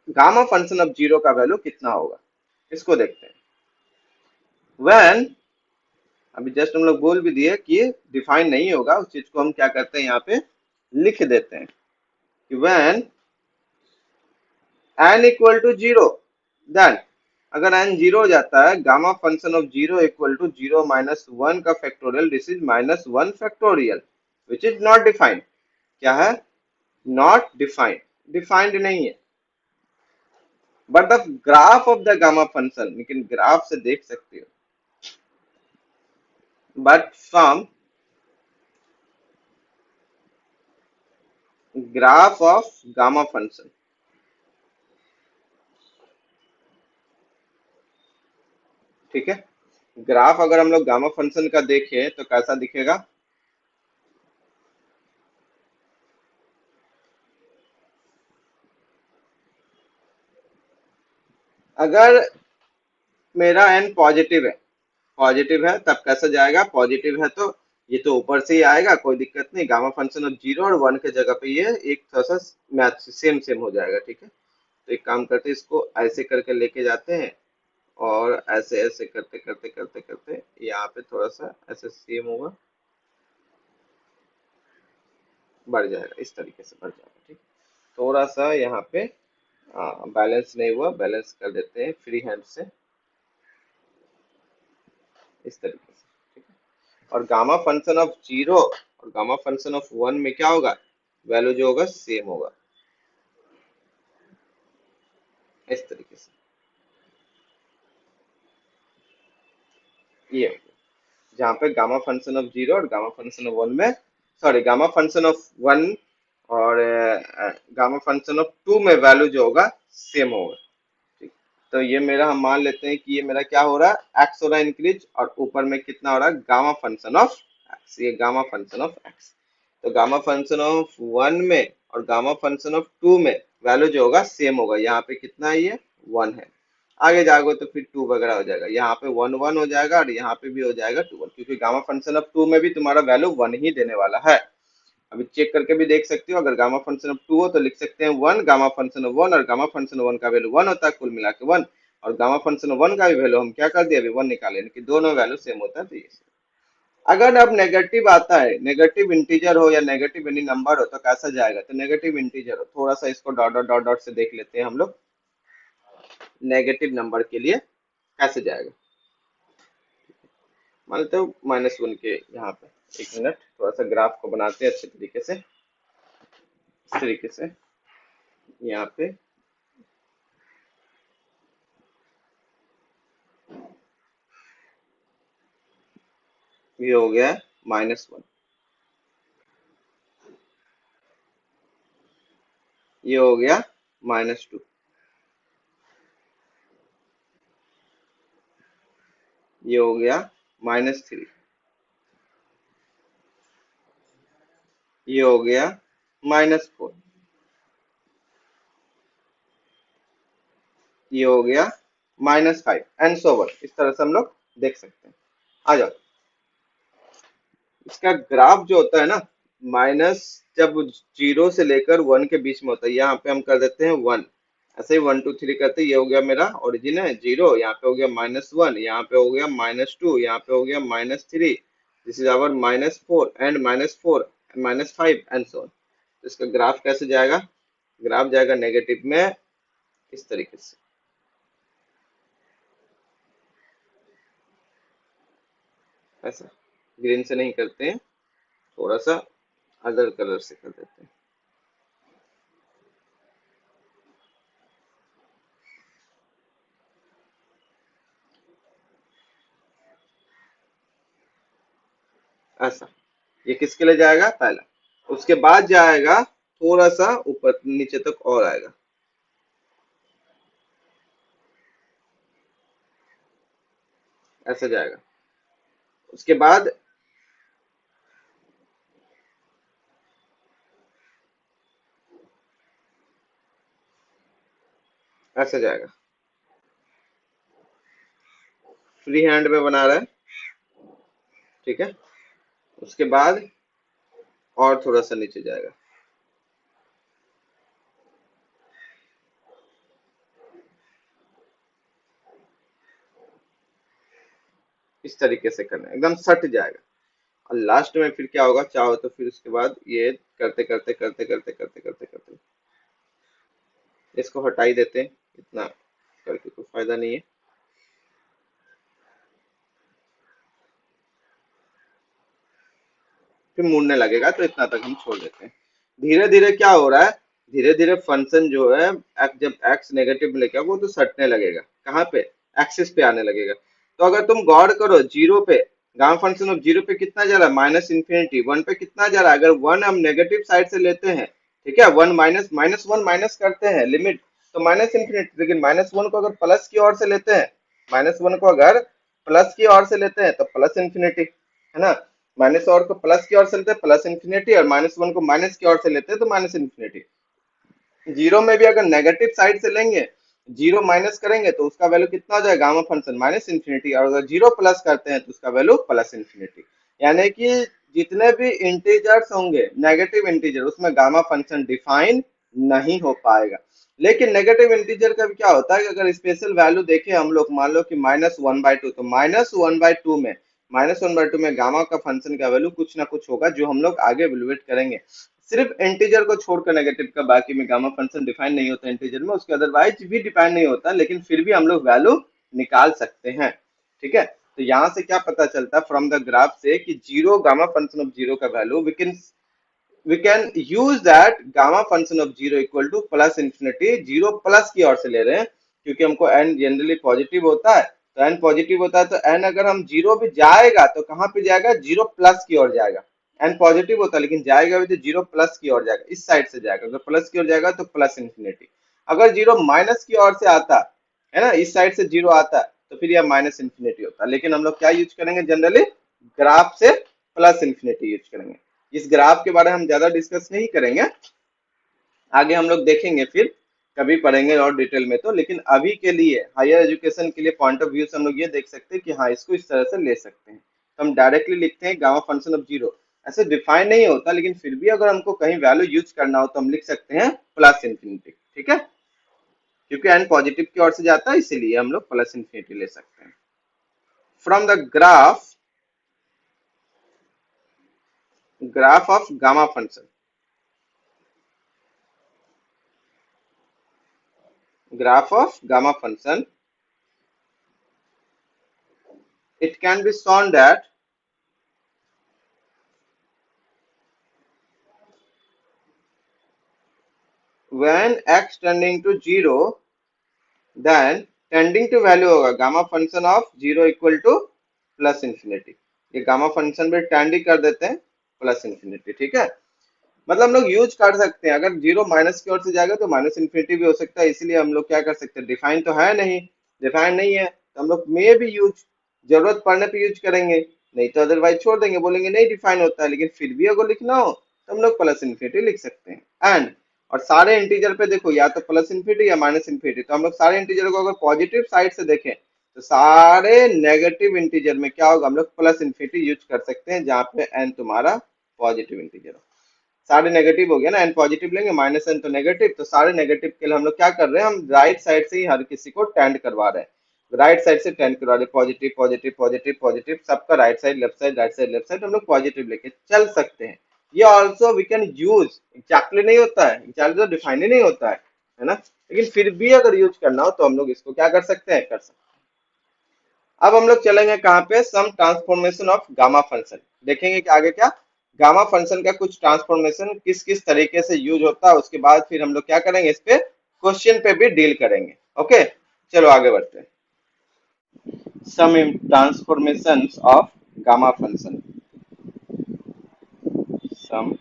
गामा फंक्शन ऑफ जीरो का वैल्यू कितना होगा, इसको देखते हैं। व्हेन, अभी जस्ट हम लोग बोल भी दिए कि डिफाइन नहीं होगा, उस चीज को हम क्या करते हैं यहाँ पे लिख देते हैं कि when n equal to zero, then अगर n जीरो हो जाता है, gamma function of zero equal to zero minus one का factorial, this is minus one factorial which is not defined. क्या है, नॉट डिफाइंड, डिफाइंड नहीं है। But the graph of the gamma function, लेकिन ग्राफ से देख सकते हो, but from graph of gamma function, ठीक है। ग्राफ अगर हम लोग गामा फंक्शन का देखें तो कैसा दिखेगा? अगर मेरा एन पॉजिटिव है तब कैसा जाएगा? पॉजिटिव है तो ये तो ऊपर से ही आएगा, कोई दिक्कत नहीं। गामा फंक्शन ऑफ जीरो और वन के जगह पे ये एक थोड़ा सा मैच सेम सेम हो जाएगा, ठीक है। तो एक काम करते हैं, इसको ऐसे करके लेके जाते हैं और ऐसे ऐसे करते करते करते करते यहाँ पे थोड़ा सा ऐसे सेम होगा, बढ़ जाएगा, इस तरीके से बढ़ जाएगा, ठीक। थोड़ा सा यहाँ पे बैलेंस नहीं हुआ, बैलेंस कर देते हैं फ्री हैंड से, इस तरीके से, ठीक है। और गामा फंक्शन ऑफ जीरो और गामा फंक्शन ऑफ वन में क्या होगा? वैल्यू जो होगा सेम होगा, इस तरीके से। ये जहाँ पे गामा फंक्शन ऑफ जीरो और गामा फंक्शन ऑफ वन में, sorry, gamma function of one और गामा फंक्शन ऑफ टू में वैल्यू जो होगा सेम होगा, ठीक। तो ये मेरा, हम मान लेते हैं कि ये मेरा क्या हो रहा है? एक्स हो रहा है इंक्रीज, और ऊपर में कितना हो रहा है? गामा फंक्शन ऑफ एक्स, ये गामा फंक्शन ऑफ एक्स। तो गामा फंक्शन ऑफ वन में और गामा फंक्शन ऑफ टू में वैल्यू जो होगा सेम होगा। यहाँ पे कितना है? ये वन है। आगे जाओगे तो फिर टू वगैरह हो जाएगा, यहाँ पे वन वन हो जाएगा और यहाँ पे भी हो जाएगा टू वन, क्योंकि गामा फंक्शन ऑफ टू में भी तुम्हारा वैल्यू वन ही देने वाला है। अभी चेक करके भी देख सकते हो, अगर गामा फंक्शन ऑफ टू हो तो लिख सकते हैं one gamma function of one, और गामा फंक्शन ऑफ वन का वैल्यू वन होता है, कुल मिला के वन। और गामा फंक्शन ऑफ वन का भी वैल्यू हम क्या कर दिया? अभी वन निकाले, यानी कि दोनों वैल्यू सेम होता है, तो ये। अगर अब नेगेटिव आता है, नेगेटिव इंटीजर हो या नेगेटिव एनी नंबर हो तो कैसा जाएगा? तो नेगेटिव इंटीजर हो, थोड़ा सा इसको डॉट डॉट डॉट डॉट से देख लेते हैं हम लोग, नेगेटिव नंबर के लिए कैसे जाएगा। मान लेते हो माइनस वन के यहाँ पे, एक मिनट, थोड़ा सा ग्राफ को बनाते हैं अच्छे तरीके से, इस तरीके से। यहाँ पे ये हो गया माइनस वन, ये हो गया माइनस टू, ये हो गया माइनस थ्री, ये हो गया माइनस फोर, ये हो गया minus five, and so one. इस तरह से हम लोग देख सकते हैं। आ जाओ, इसका ग्राफ जो होता है ना, माइनस जब जीरो से लेकर वन के बीच में होता है, यहाँ पे हम कर देते हैं वन, ऐसे ही वन टू थ्री करते हैं। ये हो गया मेरा ओरिजिन है जीरो, यहाँ पे हो गया माइनस वन, यहाँ पे हो गया माइनस टू, यहाँ पे हो गया minus three, this is our minus four and minus four, minus five and so on. तो इसका ग्राफ कैसे जाएगा? ग्राफ जाएगा नेगेटिव में, इस तरीके से, ऐसा। ग्रीन से नहीं करते हैं, थोड़ा सा अदर कलर से कर देते हैं, ऐसा। ये किसके लिए जाएगा? पहला। उसके बाद जाएगा थोड़ा सा ऊपर नीचे तक और आएगा, ऐसा जाएगा। उसके बाद ऐसा जाएगा। फ्री हैंड में बना रहा है, ठीक है। उसके बाद और थोड़ा सा नीचे जाएगा, इस तरीके से करना है, एकदम सट जाएगा। और लास्ट में फिर क्या होगा? चाहो तो फिर उसके बाद ये करते करते करते करते करते करते करते इसको हटा ही देते हैं, इतना करके कोई फायदा नहीं है। फिर मुड़ने लगेगा, तो इतना तक हम छोड़ देते हैं। धीरे धीरे क्या हो रहा है? धीरे धीरे फंक्शन जो है जब एक्स नेगेटिव में लेके आओगे वो तो सटने लगेगा, कहाँ पे, एक्सिस पे आने लगेगा। तो अगर तुम गौर करो जीरो पे, गामा फंक्शन ऑफ जीरो पे कितना जा रहा है, माइनस इन्फिनिटी, वन पे कितना जा रहा है, अगर वन हम नेगेटिव साइड से लेते हैं, ठीक है, one minus minus one minus करते हैं लिमिट, तो माइनस इन्फिनिटी, लेकिन माइनस वन को अगर प्लस की ओर से लेते हैं, माइनस वन को अगर प्लस की ओर से लेते हैं तो प्लस इन्फिनिटी, है ना, माइनस और को प्लस की ओर से लेते हैं प्लस इन्फिनिटी, और माइनस वन को माइनस की ओर से लेते हैं तो माइनस इन्फिनिटी। जीरो में भी अगर नेगेटिव साइड से लेंगे, जीरो माइनस करेंगे तो उसका वैल्यू कितना हो जाएगा, गामा फंक्शन माइनस इन्फिनिटी, और अगर जीरो प्लस करते हैं तो उसका वैल्यू प्लस इन्फिनिटी। यानी कि जितने भी इंटीजर्स होंगे नेगेटिव इंटीजर, उसमें गामा फंक्शन डिफाइन नहीं हो पाएगा। लेकिन नेगेटिव इंटीजर का भी क्या होता है कि अगर स्पेशल वैल्यू देखें हम लोग, मान लो कि -1/2, तो -1/2 में, -1/2 में गामा का फंक्शन का वैल्यू कुछ ना कुछ होगा जो हम लोग आगे एवेलुएट करेंगे। सिर्फ इंटीजर को छोड़कर नेगेटिव का बाकी में गामा फंक्शन डिफाइन नहीं होता इंटीजर में, उसके अदरवाइज भी डिफाइन नहीं होता, लेकिन फिर भी हम लोग वैल्यू निकाल सकते हैं। ठीक है, तो यहाँ से क्या पता चलता है फ्रॉम द ग्राफ से कि zero, gamma function of zero का value we can use that gamma function of zero equal to plus infinity, zero plus की ओर से ले रहे हैं क्योंकि हमको एन जनरली पॉजिटिव होता है, तो एन पॉजिटिव होता है तो एन अगर हम जीरो भी जाएगा तो कहाँ पे जाएगा, जीरो प्लस की ओर जाएगा। एन पॉजिटिव होता है लेकिन जाएगा भी तो जीरो प्लस की ओर जाएगा, इस साइड से जाएगा, अगर प्लस की ओर जाएगा तो प्लस इंफिनिटी, अगर जीरो माइनस की ओर से आता है ना, इस साइड से जीरो आता है तो फिर यह माइनस इंफिनिटी होता है। लेकिन हम लोग क्या यूज करेंगे जनरली, ग्राफ से प्लस इंफिनिटी यूज करेंगे। इस ग्राफ के बारे में हम ज्यादा डिस्कस नहीं करेंगे, आगे हम लोग देखेंगे, फिर कभी पढ़ेंगे और डिटेल में तो, लेकिन अभी के लिए हायर एजुकेशन के लिए पॉइंट ऑफ व्यू से हम लोग ये देख सकते हैं कि हाँ इसको इस तरह से ले सकते हैं। तो हम डायरेक्टली लिखते हैं गामा फंक्शन ऑफ जीरो, ऐसे डिफाइन नहीं होता लेकिन फिर भी अगर हमको कहीं वैल्यू यूज करना हो तो हम लिख सकते हैं प्लस इंफिनिटी, ठीक है, क्योंकि एन पॉजिटिव की ओर से जाता है इसीलिए हम लोग प्लस इंफिनिटी ले सकते हैं। From the graph of gamma function, graph of gamma function, it can be shown that when x tending to zero, then tending to value होगा gamma function of zero equal to plus infinity, ये गामा फंक्शन भी टेंड ही कर देते हैं प्लस इंफिनिटी, ठीक है। मतलब हम लोग यूज कर सकते हैं, अगर जीरो माइनस की ओर से जाएगा तो माइनस इंफिनिटी भी हो सकता है, इसलिए हम लोग क्या कर सकते हैं, डिफाइन तो है नहीं, डिफाइन नहीं है तो हम लोग मे भी यूज, जरूरत पड़ने पे यूज करेंगे, नहीं तो अदरवाइज छोड़ देंगे, बोलेंगे नहीं डिफाइन होता है, लेकिन फिर भी अगर लिखना हो तो हम लोग प्लस इंफिनिटी लिख सकते हैं। एंड और सारे इंटीजर पे देखो या तो प्लस इंफिनिटी या माइनस इंफिनिटी, तो हम लोग सारे इंटीजर को अगर पॉजिटिव साइड से देखें तो सारे नेगेटिव इंटीजर में क्या होगा, हम लोग प्लस इंफिनिटी यूज कर सकते हैं जहां पे एन तुम्हारा पॉजिटिव इंटीजर हो। सारे नेगेटिव हो गया ना, एन पॉजिटिव लेंगे माइनस एन तो नेगेटिव, तो सारे नेगेटिव के लिए हम लोग क्या कर रहे हैं, हम राइट साइड से ही हर किसी को टेंड करवा रहे हैं, राइट साइड से टेंड करवा रहे हैं, पॉजिटिव पॉजिटिव पॉजिटिव पॉजिटिव, सबका right side left side right side left side हम लोग पॉजिटिव लेके चल सकते हैं। ये also we can use, exactly नहीं होता है, एग्जैक्टली तो डिफाइन ही नहीं होता है ना, लेकिन फिर भी अगर यूज करना हो तो हम लोग इसको क्या कर सकते हैं, कर सकते हैं। अब हम लोग चलेंगे कहाँ पे, सम ट्रांसफॉर्मेशन ऑफ गामा फंक्शन, देखेंगे कि आगे क्या गामा फंक्शन का कुछ ट्रांसफॉर्मेशन किस किस तरीके से यूज होता है, उसके बाद फिर हम लोग क्या करेंगे, इस पे क्वेश्चन पे भी डील करेंगे। ओके, चलो आगे बढ़ते हैं। Some transformations of gamma function, some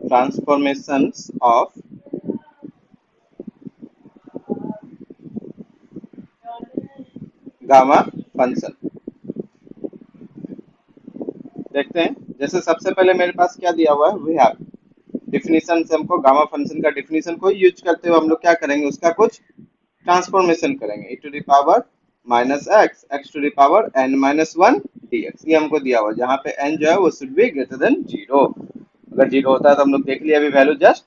transformations of gamma function, देखते हैं। जैसे सबसे पहले मेरे पास क्या दिया हुआ है, वी हैव डिफिनीशन से हमको गामा फंक्शन का डिफिनीशन को यूज करते हुए हम लोग क्या करेंगे, उसका कुछ ट्रांसफॉर्मेशन करेंगे, e to the power minus x x to the power n minus one dx, ये हमको दिया हुआ है, जहाँ पे n जो है वो should be greater than zero, अगर जीरो होता है तो हम लोग देख लिया अभी वैल्यू जस्ट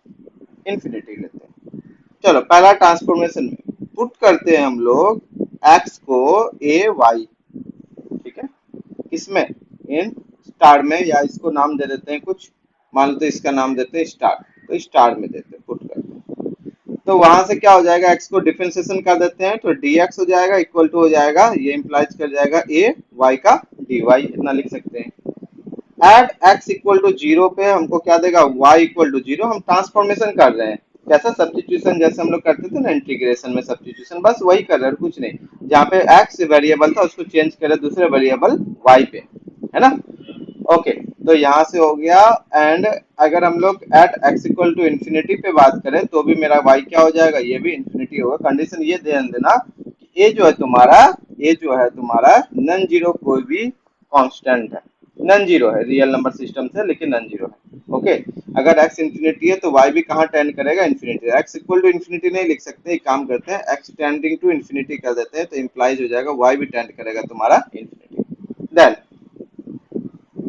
इन्फिनिटी लेते हैं। चलो पहला ट्रांसफॉर्मेशन में पुट करते हैं हम लोग x को a y, ठीक है, इसमें इन स्टार में, या इसको नाम दे देते हैं कुछ, मान लो तो इसका नाम देते हैं स्टार, तो स्टार में देते हैं, पुट करते हैं। तो वहां से क्या हो जाएगा, x को डिफरेंशिएशन कर देते हैं तो dx हो जाएगा इक्वल टू हो जाएगा, ये इंप्लाइज कर जाएगा a y का dy, इतना लिख सकते हैं। At x equal to zero पे हमको क्या देगा, y इक्वल टू जीरो। हम ट्रांसफॉर्मेशन कर रहे हैं, कैसा, सब्स्टिट्यूशन, जैसे हम लोग करते थे ना इंटीग्रेशन में सब्स्टिट्यूशन, बस वही कर रहे हैं, कुछ नहीं। जहाँ पे x वेरिएबल था उसको चेंज करे दूसरे वेरिएबल y पे, है ना। ओके, तो यहाँ से हो गया। एंड अगर हम लोग at x equal to infinity पे बात करें तो भी मेरा y क्या हो जाएगा, ये भी इन्फिनिटी होगा। कंडीशन ये ध्यान देना कि ये जो है तुम्हारा, ये जो है तुम्हारा नन जीरो कोई भी कांस्टेंट है, नन जीरो है रियल नंबर सिस्टम से, लेकिन नन जीरो है। ओके, अगर x इन्फिनिटी है तो y भी कहाँ टेंड करेगा, infinity. x equal to infinity नहीं लिख सकते, एक काम करते हैं x टेंडिंग टू इन्फिनिटी कर देते हैं, तो इंप्लाइज हो जाएगा y भी टेंड करेगा तुम्हारा infinity. Then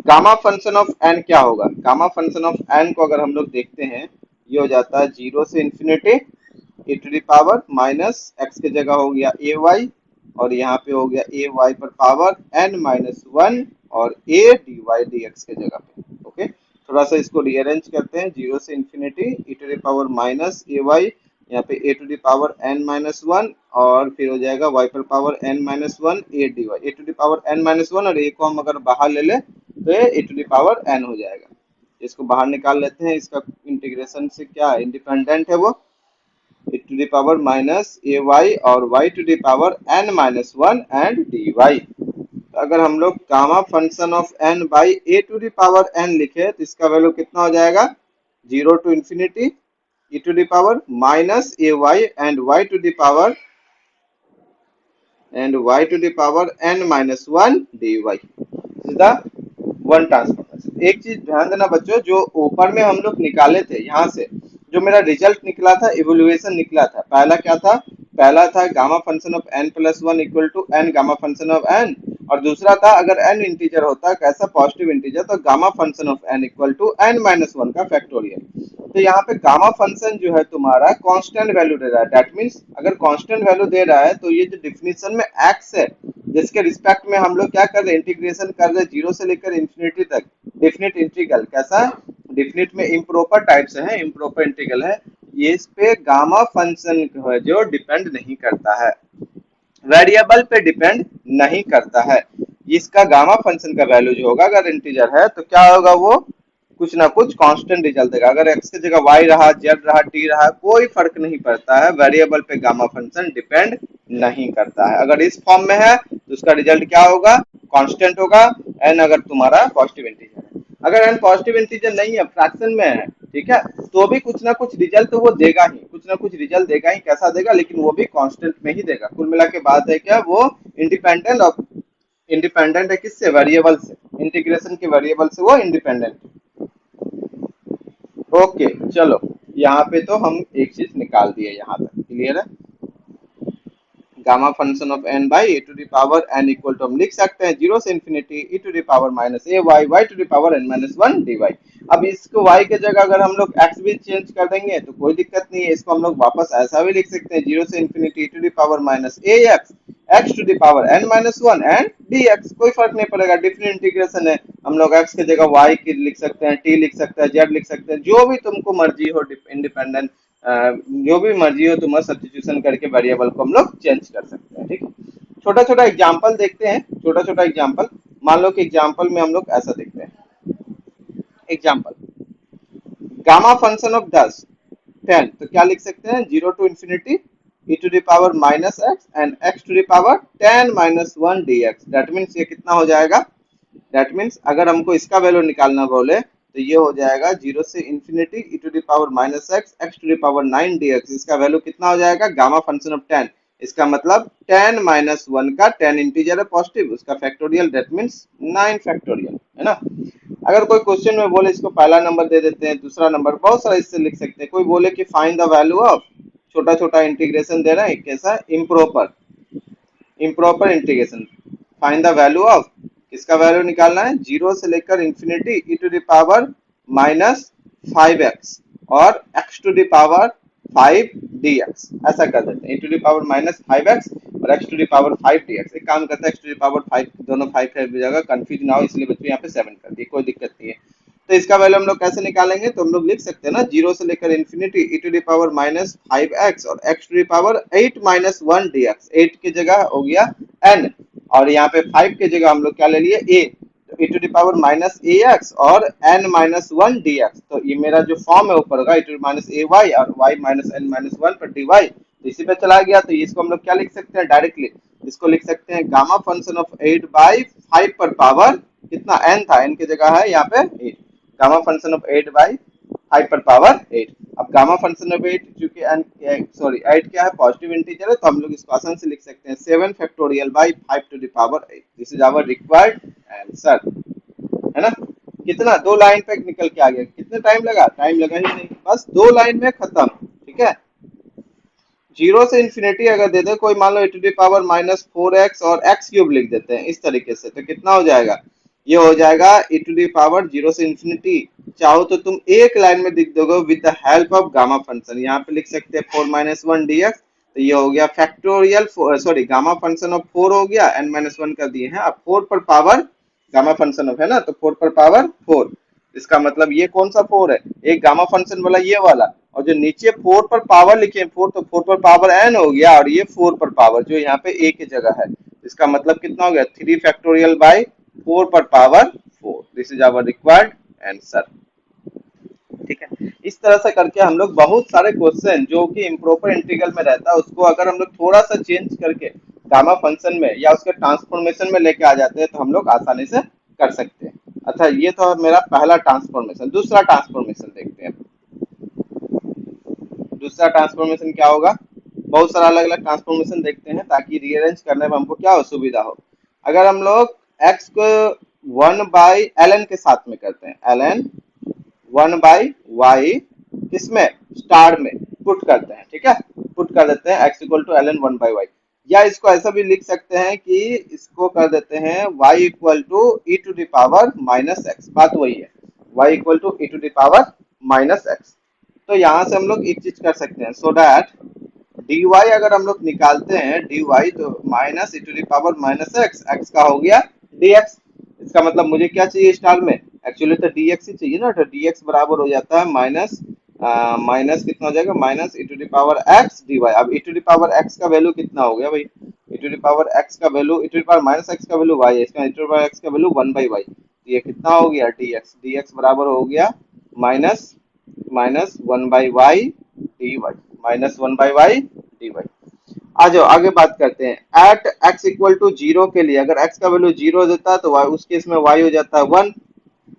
gamma function of n क्या होगा, गामा फंक्शन ऑफ एन को अगर हम लोग देखते हैं, ये हो जाता है जीरो से infinity e to the power minus x की जगह हो गया ए वाई, और यहाँ पे हो गया ए वाई पर पावर एन माइनस वन, और a d y d x के जगह पे। ओके, थोड़ा सा इसको रीअरेंज करते हैं, जीरो से infinity e to the power minus a y, यहाँ पे a to the power n minus one, और फिर हो जाएगा वाई पर power n minus one a d y, a to the power n minus one, और ए को हम अगर बाहर ले ले तो ये e to the power n हो जाएगा। इसको बाहर निकाल लेते हैं, इसका इंटीग्रेशन से क्या इंडिपेंडेंट है वो, e to the power minus a y और y to the power n minus one and d y. अगर हम लोग gamma function of n by a to the power n लिखे तो इसका वैल्यू कितना हो जाएगा, zero to infinity e to the power minus a y and y to the power n minus one d y. सीधा वन ट्रांसफॉर्मेशन। एक चीज ध्यान देना बच्चों, जो ऊपर में हम लोग निकाले थे, यहाँ से जो मेरा रिजल्ट निकला था, इवोल्यूएशन निकला था, पहला क्या था, पहला था gamma function of n plus one equal to n gamma function of n, और दूसरा था अगर n इंटीजर होता, कैसा, पॉजिटिव इंटीजर, तो gamma function of n equal to n minus one का फैक्टोरियल। तो यहाँ पे गामा फंक्शन जो है तुम्हारा कांस्टेंट वैल्यू दे रहा है, दैट मींस अगर कांस्टेंट वैल्यू दे रहा है तो ये जो डिफिनीशन में x है, जिसके रिस्पेक्ट में हम लोग क्या कर रहे हैं, इंटीग्रेशन कर रहे हैं जीरो से लेकर इंफिनिटी तक, डेफिनेट इंटीग्रल, कैसा है, डेफिनेट में इम्प्रॉपर टाइप से है, इम्प्रॉपर इंटीग्रल है, ये इस पे गामा फंक्शन है जो डिपेंड नहीं करता है, वेरिएबल पे डिपेंड नहीं करता है। इसका गामा फंक्शन का वैल्यू जो होगा अगर इंटीजर है तो क्या होगा, वो कुछ ना कुछ कांस्टेंट रिजल्ट देगा। अगर एक्स की जगह वाई रहा, जेड रहा, टी रहा, कोई फर्क नहीं पड़ता है, वेरिएबल पे गामा फंक्शन डिपेंड नहीं करता है। अगर इस फॉर्म में है तो उसका रिजल्ट क्या होगा, कांस्टेंट होगा। एन अगर तुम्हारा पॉजिटिव इंटीजर है, अगर एन पॉजिटिव इंटीजर नहीं है, फ्रैक्शन में है, ठीक है, तो भी कुछ ना कुछ रिजल्ट वो देगा ही, कुछ ना कुछ रिजल्ट देगा ही, कैसा देगा, लेकिन वो भी कांस्टेंट में ही देगा। कुल मिला के बात है क्या, वो इंडिपेंडेंट ऑफ, इंडिपेंडेंट है किससे, वेरिएबल से, इंटीग्रेशन के वेरिएबल से वो इंडिपेंडेंट। ओके चलो, यहाँ पे तो हम एक चीज निकाल दिए, यहाँ तक क्लियर है। Gamma function of n by a to the power n equal to हम लिख सकते हैं जीरो से infinity e to the power minus a y, y to the power n minus one d y. अब इसको y के जगह अगर हम लोग x भी चेंज कर देंगे तो कोई दिक्कत नहीं है, इसको हम लोग वापस ऐसा भी लिख सकते हैं, जीरो से infinity e to the power minus a x, x to the power n minus one and dx, कोई फर्क नहीं पड़ेगा, डिफरेंट इंटीग्रेशन है। हम लोग x की जगह y की लिख सकते हैं, t लिख सकते हैं, z लिख सकते हैं, जो भी तुमको मर्जी हो, इंडिपेंडेंट जो भी मर्जी हो तुम्हें सब्स्टिट्यूशन करके वेरिएबल को हम लोग चेंज कर सकते हैं, ठीक है। छोटा छोटा एग्जांपल देखते हैं, छोटा छोटा एग्जांपल। मान लो कि एग्जांपल में हम लोग ऐसा देखते हैं, एग्जांपल गामा फंक्शन ऑफ 10 तो क्या लिख सकते हैं, zero to infinity e to the power minus x and x to the power 10 minus one d x. That means ये कितना हो जाएगा, दैट मीन्स अगर हमको इसका वैल्यू निकालना बोले तो ये हो जाएगा जीरो से infinity e to the power minus x, x to the power 9 dx। इसका वैल्यू कितना हो जाएगा, गामा फंक्शन ऑफ 10, इसका मतलब 10 माइनस वन का 10 इंटीजर है पॉजिटिव, उसका फैक्टोरियल, दैट मीन्स 9 फैक्टोरियल, है ना। अगर कोई क्वेश्चन में बोले इसको पहला नंबर दे देते हैं, दूसरा नंबर, बहुत सारा इससे लिख सकते हैं। कोई बोले कि फाइंड द वैल्यू ऑफ, छोटा छोटा इंटीग्रेशन दे रहे हैं, कैसा, improper, improper integration, find the value of, इसका वैल्यू निकालना है जीरो से लेकर infinity e to the power minus 5x और x to the power 5 dx, ऐसा कर देते हैं, e to the power minus 5x और x to the power 5 dx। एक काम करता है x टू द पावर 5, दोनों 5 5 हो जाएगा, कंफ्यूज ना हो इसलिए बच्चों यहाँ पे 7 कर दिए, कोई दिक्कत नहीं है। तो इसका वैल्यू हम लोग कैसे निकालेंगे, तो हम लोग लिख सकते हैं ना, जीरो से लेकर infinity e to the power minus 5x और x to the power 8 minus 1 dx। 8 की जगह हो गया n और यहाँ पे 5 की जगह हम लोग क्या ले लिए a, तो e to the power minus ax और n माइनस 1 dx। तो ये मेरा जो फॉर्म है ऊपर होगा e to the minus ay और y माइनस n माइनस 1 पर dy, तो इसी पे चला गया। तो इसको हम लोग क्या लिख सकते हैं डायरेक्टली, इसको लिख सकते हैं गामा फंक्शन ऑफ 8 बाई 5 पर पावर कितना n था, n की जगह है यहाँ पे 8, गामा फंक्शन ऑफ 8 बाई 5 पर पावर 8। अब गामा फंक्शन ऑफ 8 चूंकि n सॉरी 8 क्या है, पॉजिटिव इंटीजर है, तो हम लोग इसको आसान से लिख सकते हैं 7 factorial by 5 to the power 8। This is our required answer, है ना। कितना, दो लाइन पे निकल के आ गया, कितने टाइम लगा, टाइम लगा ही नहीं, बस दो लाइन में खत्म। ठीक है, जीरो से इन्फिनिटी अगर दे दे कोई, मान लो e to the power minus 4x और x क्यूब लिख देते हैं इस तरीके से, तो कितना हो जाएगा, ये हो जाएगा e to the power zero से इन्फिनिटी। चाहो तो तुम एक लाइन में लिख दोगे with the help of gamma function, यहाँ पे लिख सकते हैं 4 माइनस 1 dx, तो ये हो गया factorial, sorry gamma function of 4 हो गया, n माइनस 1 कर दिए हैं, अब 4 पर पावर गामा फंक्शन ऑफ है ना, तो 4 पर पावर 4, इसका मतलब ये कौन सा 4 है, एक गामा फंक्शन वाला ये वाला, और जो नीचे 4 पर पावर लिखे 4, तो 4 पर पावर n हो गया, और ये 4 पर पावर जो यहाँ पे a की जगह है, इसका मतलब कितना हो गया 3 फैक्टोरियल बाई 4 पर power 4। This is our required answer. ठीक है, इस तरह से करके हम लोग बहुत सारे क्वेश्चन जो कि इम्प्रॉपर इंटीग्रल में रहता है उसको अगर हम लोग थोड़ा सा चेंज करके गामा फंक्शन में या उसके ट्रांसफॉर्मेशन में लेके आ जाते हैं तो हम लोग आसानी से कर सकते हैं। अच्छा, ये तो मेरा पहला ट्रांसफॉर्मेशन। दूसरा ट्रांसफॉर्मेशन देखते हैं। दूसरा ट्रांसफॉर्मेशन क्या होगा, बहुत सारा अलग अलग ट्रांसफॉर्मेशन देखते हैं ताकि रीअरेंज करने में हमको क्या हो, सुविधा हो। अगर हम लोग x को 1 बाई ln के साथ में करते हैं, ln 1 बाई y किसमें, स्टार में पुट करते हैं, ठीक है, पुट कर देते हैं x equal to ln 1 by y, या इसको ऐसा भी लिख सकते हैं कि इसको कर देते हैं y equal to e to the power minus x, बात वही है, y equal to e to the power minus x. तो यहाँ से हम लोग एक चीज कर सकते हैं, सो दैट dy अगर हम लोग निकालते हैं dy, तो minus e to the power minus x, x का हो गया dx, इसका मतलब मुझे क्या चाहिए स्टार में, एक्चुअली तो dx ही चाहिए ना, तो dx बराबर हो जाता है माइनस माइनस कितना हो जाएगा, minus e to the power x dy। अब e to the power x का वैल्यू कितना हो गया भाई, e to the power x का value, e to the power minus x का वैल्यू y है, इसका e to the power x का वैल्यू 1 बाई y, तो ये कितना हो गया dx, dx बराबर हो गया minus minus 1 by y dy, minus 1 by y dy। आ जाओ आगे बात करते हैं। At x equal to zero के लिए अगर x का वैल्यू जीरो देता है तो y, उस केस में y हो जाता है 1,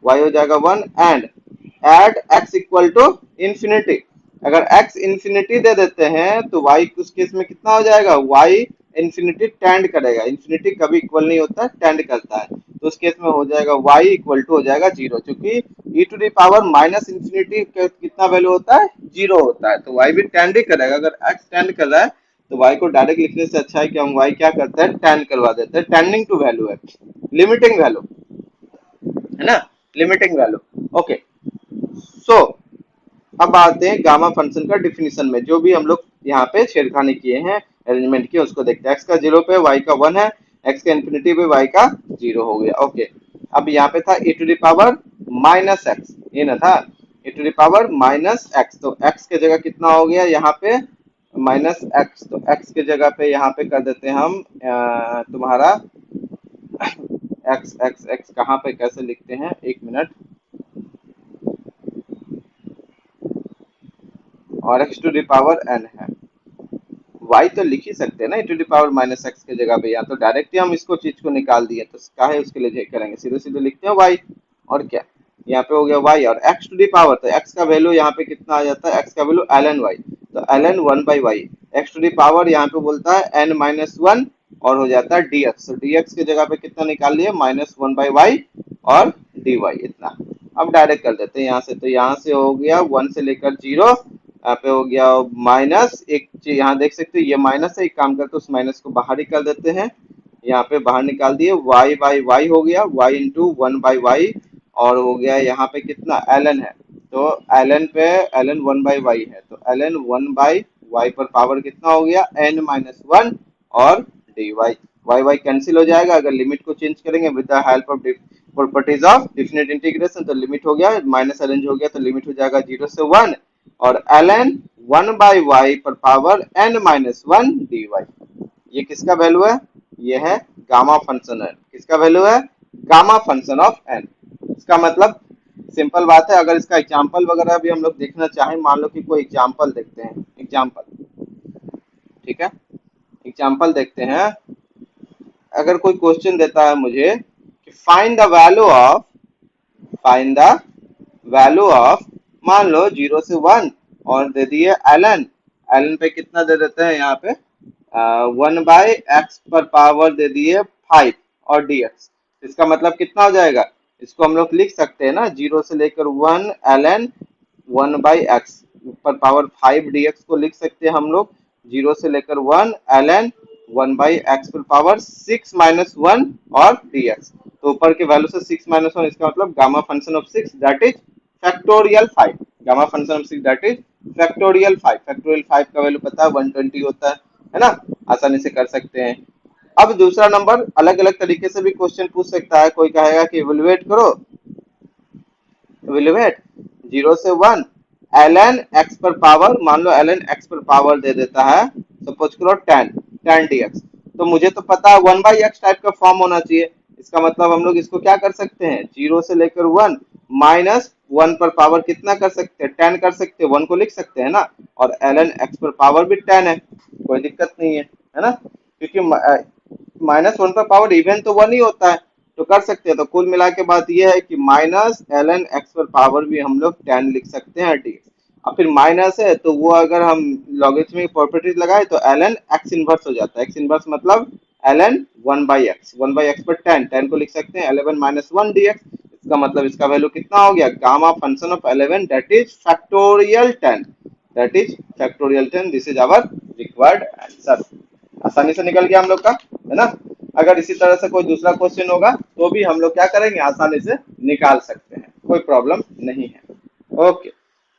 y हो जाएगा 1, and at x equal to infinity, अगर x इंफिनिटी दे देते हैं तो y उस केस में कितना हो जाएगा, y इंफिनिटी टेंड करेगा, इंफिनिटी कभी इक्वल नहीं होता, टेंड करता है, तो उस केस में हो जाएगा y इक्वल टू हो जाएगा जीरो, क्योंकि e to the power minus infinity कितना वैल्यू होता है, जीरो होता है, तो y भी टेंड ही करेगा। अगर x टेंड कर रहा है तो y को डायरेक्ट लिखने से अच्छा है कि हम y क्या करते हैं, टेंड करवा देते हैं, टेंडिंग टू वैल्यू है, लिमिटिंग वैल्यू है ना, लिमिटिंग वैल्यू। ओके, सो अब आते हैं गामा फंक्शन का डिफिनीशन में, जो भी हम लोग यहाँ पे छेड़खानी किए हैं, अरेंजमेंट किए, उसको देखते हैं। x का 0 पे y का 1 है, x का इंफिनिटी पे y का 0 हो गया। ओके, अब यहाँ पे था e to the power minus x, ये ना था e to the power minus x, तो x के जगह कितना हो गया यहाँ पे माइनस एक्स, तो x के जगह पे यहाँ पे कर देते हैं हम तुम्हारा x x x कहाँ पे कैसे लिखते हैं, एक मिनट, और x to the power n है, y तो लिख ही सकते हैं ना e to the power minus x के जगह पे, या तो डायरेक्ट ही हम इसको चीज को निकाल दिए, तो काहे उसके लिए करेंगे, सीधे सीधे लिखते हैं y, और क्या यहाँ पे हो गया y, और x टू द पावर, तो x का वैल्यू यहाँ पे कितना आ जाता है, x का वैल्यू ln y, तो ln 1 by y, x to the power यहाँ पे बोलता है n माइनस 1 और हो जाता है dx, तो dx की जगह पे कितना निकाल लिए, माइनस 1 बाई y और dy इतना। अब डायरेक्ट कर देते हैं यहाँ से, तो यहाँ से हो गया 1 से लेकर 0, यहाँ पे हो गया माइनस, एक चीज यहाँ देख सकते हो ये माइनस है, एक काम करते उस माइनस को बाहर निकाल देते हैं, यहाँ पे बाहर निकाल दिए, y बाई y हो गया, y इंटू 1 बाई y, और हो गया यहाँ पे कितना ln है, तो ln पे ln 1 बाई y है, तो ln 1 बाई y पर पावर कितना हो गया n माइनस 1 और dy, वाई वाई कैंसिल हो जाएगा अगर लिमिट को चेंज करेंगे with the help of properties of definite integration. तो लिमिट हो गया माइनस ln हो गया तो लिमिट हो जाएगा 0 से 1 और ln 1/y पर पावर n माइनस 1 dy। ये किसका वैल्यू है? ये है गामा फंक्शन है। किसका वैल्यू है? Gamma function of n। इसका मतलब सिंपल बात है, अगर इसका एग्जांपल वगैरह भी हम लोग देखना चाहें, मान लो कि कोई एग्जांपल देखते हैं, एग्जांपल, ठीक है, एग्जांपल देखते हैं। अगर कोई क्वेश्चन देता है मुझे कि फाइंड द वैल्यू ऑफ, मान लो 0 से 1 और दे दिए एलन, एलन पे कितना दे देते हैं यहाँ पे 1/x पर पावर दे दिए 5 और dx। इसका मतलब कितना हो जाएगा? इसको हम लोग लिख सकते हैं ना 0 से लेकर 1 ln 1/x पर पावर 5 dx को लिख सकते हैं हम लोग 0 से लेकर 1 ln 1/x पर पावर 6 माइनस 1 और dx। तो ऊपर के वैल्यू से 6 माइनस 1, इसका मतलब gamma function of 6 that is factorial 5। Gamma function of 6 that is factorial 5। Factorial 5 का वैल्यू पता है 120 होता है ना, आसानी से कर सकते हैं। अब दूसरा नंबर अलग अलग तरीके से भी क्वेश्चन पूछ सकता है। कोई कहेगा कि इवेलुएट करो, इवेलुएट 0 से 1 ln x पर पावर, मान लो ln x पर पावर दे देता है सपोज करो 10 dx। तो मुझे तो पता है 1/x टाइप का फॉर्म होना चाहिए। इसका मतलब हम लोग इसको क्या कर सकते हैं 0 से लेकर 1 माइनस 1 पर पावर कितना कर सकते हैं 10 कर सकते हैं, 1 को लिख सकते हैं ना, और ln x पर पावर भी 10 है, कोई दिक्कत नहीं है ना, क्योंकि -1 पर पावर इवन तो 1 ही होता है तो कर सकते हैं। तो कुल मिला के बात यह है कि माइनस ln x पर पावर भी हम लोग 10 लिख सकते हैं dx। अब फिर माइनस है तो वो अगर हम लॉगरिथमिक प्रॉपर्टीज लगाए तो ln x इनवर्स हो जाता है। x इनवर्स मतलब ln 1/x पर 10 को लिख सकते हैं 11 माइनस 1 dx। इसका मतलब इसका वैल्यू कितना हो गया gamma function of 11 that is factorial 10, that is factorial 10। This is our required answer. आसानी से निकल गया हम लोग का, है ना। अगर इसी तरह से कोई दूसरा क्वेश्चन होगा तो भी हम लोग क्या करेंगे आसानी से निकाल सकते हैं, कोई प्रॉब्लम नहीं है। ओके,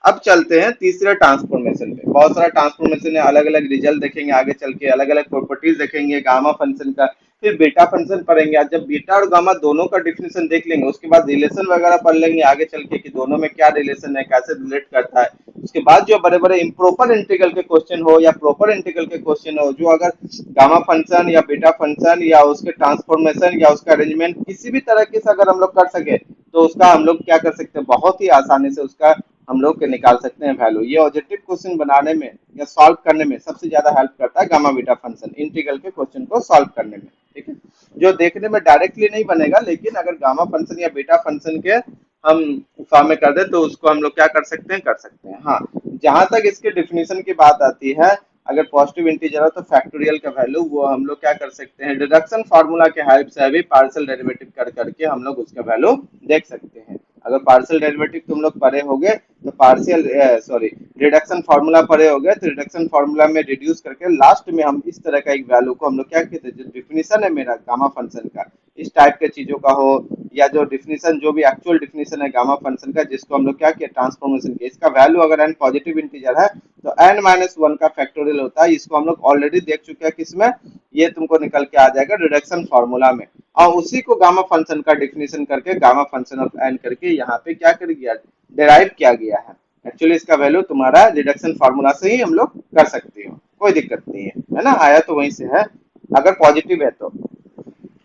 अब चलते हैं तीसरे ट्रांसफॉर्मेशन पे। बहुत सारा ट्रांसफॉर्मेशन है, अलग अलग रिजल्ट देखेंगे आगे चल के, अलग अलग प्रॉपर्टीज देखेंगे गामा फंक्शन का, फिर बीटा फंक्शन पढ़ेंगे। आज जब बीटा और गामा दोनों का डिफिनेशन देख लेंगे उसके बाद रिलेशन वगैरह पढ़ लेंगे आगे चल के कि दोनों में क्या रिलेशन है, कैसे रिलेट करता है। उसके बाद जो बड़े बड़े इम्प्रॉपर इंटीग्रल के क्वेश्चन हो या प्रॉपर इंटीग्रल के क्वेश्चन हो, जो अगर गामा फंक्शन या बीटा फंक्शन या उसके ट्रांसफॉर्मेशन या उसका अरेंजमेंट किसी भी तरह के से अगर हम लोग कर सके तो उसका हम लोग क्या कर सकते हैं बहुत ही आसानी से उसका हम लोग निकाल सकते हैं वैल्यू। ये ऑब्जेक्टिव क्वेश्चन बनाने में या सॉल्व करने में सबसे ज्यादा हेल्प करता है गामा बीटा फंक्शन इंटीग्रल के क्वेश्चन को सॉल्व करने में, ठीक है। जो देखने में डायरेक्टली नहीं बनेगा लेकिन अगर गामा फंक्शन या बीटा फंक्शन के हम फॉर्म में कर दे तो उसको हम लोग क्या कर सकते हैं, कर सकते हैं। हाँ, जहां तक इसके डिफिनेशन की बात आती है, अगर पॉजिटिव इंटीजर है तो फैक्टोरियल का वैल्यू वो हम लोग क्या कर सकते हैं डिडक्शन फार्मूला के हेल्प से भी पार्शियल डेरिवेटिव कर करके हम लोग उसका वैल्यू देख सकते हैं। अगर पार्शियल डेरिवेटिव तुम लोग पढ़े होगे तो पार्शियल सॉरी रिडक्शन फार्मूला पढ़े होगे तो रिडक्शन फार्मूला में रिड्यूस करके लास्ट में हम इस तरह का एक वैल्यू को हम लोग क्या कहते हैं, जो डिफिनेशन है मेरा गामा फंक्शन का इस टाइप के चीजों का हो, या जो डिफिनेशन जो भी एक्चुअल डिफिनेशन है गामा फंक्शन का जिसको हम लोग क्या किया ट्रांसफॉर्मेशन के, इसका वैल्यू अगर n पॉजिटिव इंटीजर है तो n-1 का फैक्टोरियल होता है। इसको हम लोग ऑलरेडी देख चुके हैं किसमें, ये तुमको निकल के आ जाएगा रिडक्शन फार्मूला में, और उसी को गामा फंक्शन का डिफिनेशन करके गामा फंक्शन ऑफ n करके यहाँ पे क्या कर गया डिराइव किया गया है। एक्चुअली इसका वैल्यू तुम्हारा रिडक्शन फार्मूला से ही हम लोग कर सकते हो, कोई दिक्कत नहीं है ना, आया तो वहीं से है। अगर पॉजिटिव है तो,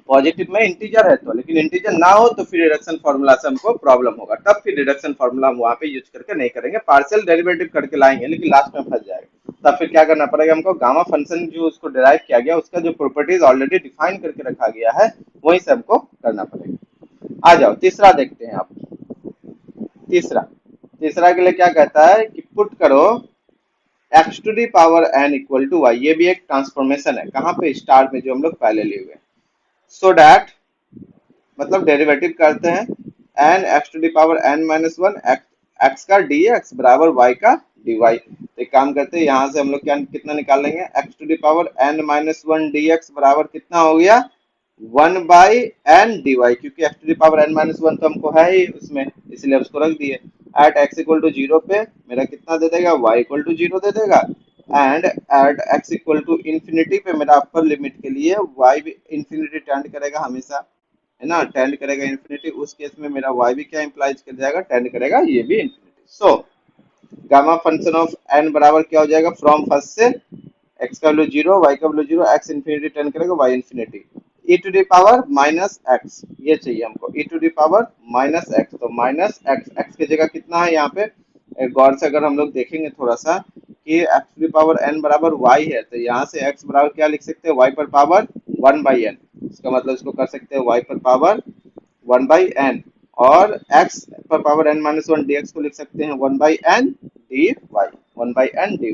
पॉजिटिव में इंटीजर है तो, लेकिन इंटीजर ना हो तो फिर रिडक्शन फार्मूला से हमको प्रॉब्लम होगा, तब फिर रिडक्शन फार्मूला हम वहां पे यूज करके नहीं करेंगे, पार्शियल डेरिवेटिव करके लाएंगे लेकिन लास्ट में फंस जाएगा। तब फिर क्या करना पड़ेगा हमको गामा फंक्शन जो उसको डिराइव किया गया उसका जो प्रॉपर्टीज ऑलरेडी डिफाइन करके रखा गया है वहीं से हमको करना पड़ेगा। आ जाओ तीसरा देखते हैं आप। तीसरा, तीसरा के लिए क्या कहता है कि पुट करो x to the power n equal to y। ये भी एक ट्रांसफॉर्मेशन है, कहाँ पे स्टार में जो हम लोग पहले लिए हुए, सो दैट मतलब डेरिवेटिव करते हैं n x to the power n minus 1 x का dx बराबर y का dy। तो एक काम करते हैं यहाँ से हम लोग क्या कितना निकाल लेंगे x to the power n minus 1 dx बराबर कितना हो गया 1/n dy, क्योंकि x to the power n minus 1 तो हमको है ही उसमें इसलिए उसको रख दिए। एट x इक्वल टू 0 पे मेरा कितना दे देगा y इक्वल टू 0 दे देगा, and at x equal to infinity पे मेरा अपर लिमिट के लिए y भी इंफिनिटी टेंड करेगा हमेशा, है ना, टेंड करेगा इंफिनिटी। उस केस में मेरा y भी क्या इंप्लाइज कर जाएगा, टेंड करेगा ये भी infinity. So gamma function of n बराबर क्या हो जाएगा, फ्रॉम फर्स्ट से x का वैल्यू 0, y का वैल्यू 0, x इंफिनिटी टेंड करेगा, y infinity, e to the power minus x, ये चाहिए हमको, e to the power minus x। तो माइनस x, x की जगह कितना है यहाँ पे, गौर से अगर हम लोग देखेंगे थोड़ा सा कि x to the power n बराबर y है, तो यहाँ से x बराबर क्या लिख सकते हैं, y पर पावर 1/n। इसका मतलब इसको कर सकते हैं y पर पावर 1/n, और x पर power n minus one dx को लिख सकते हैं 1/n dy, 1/n dy।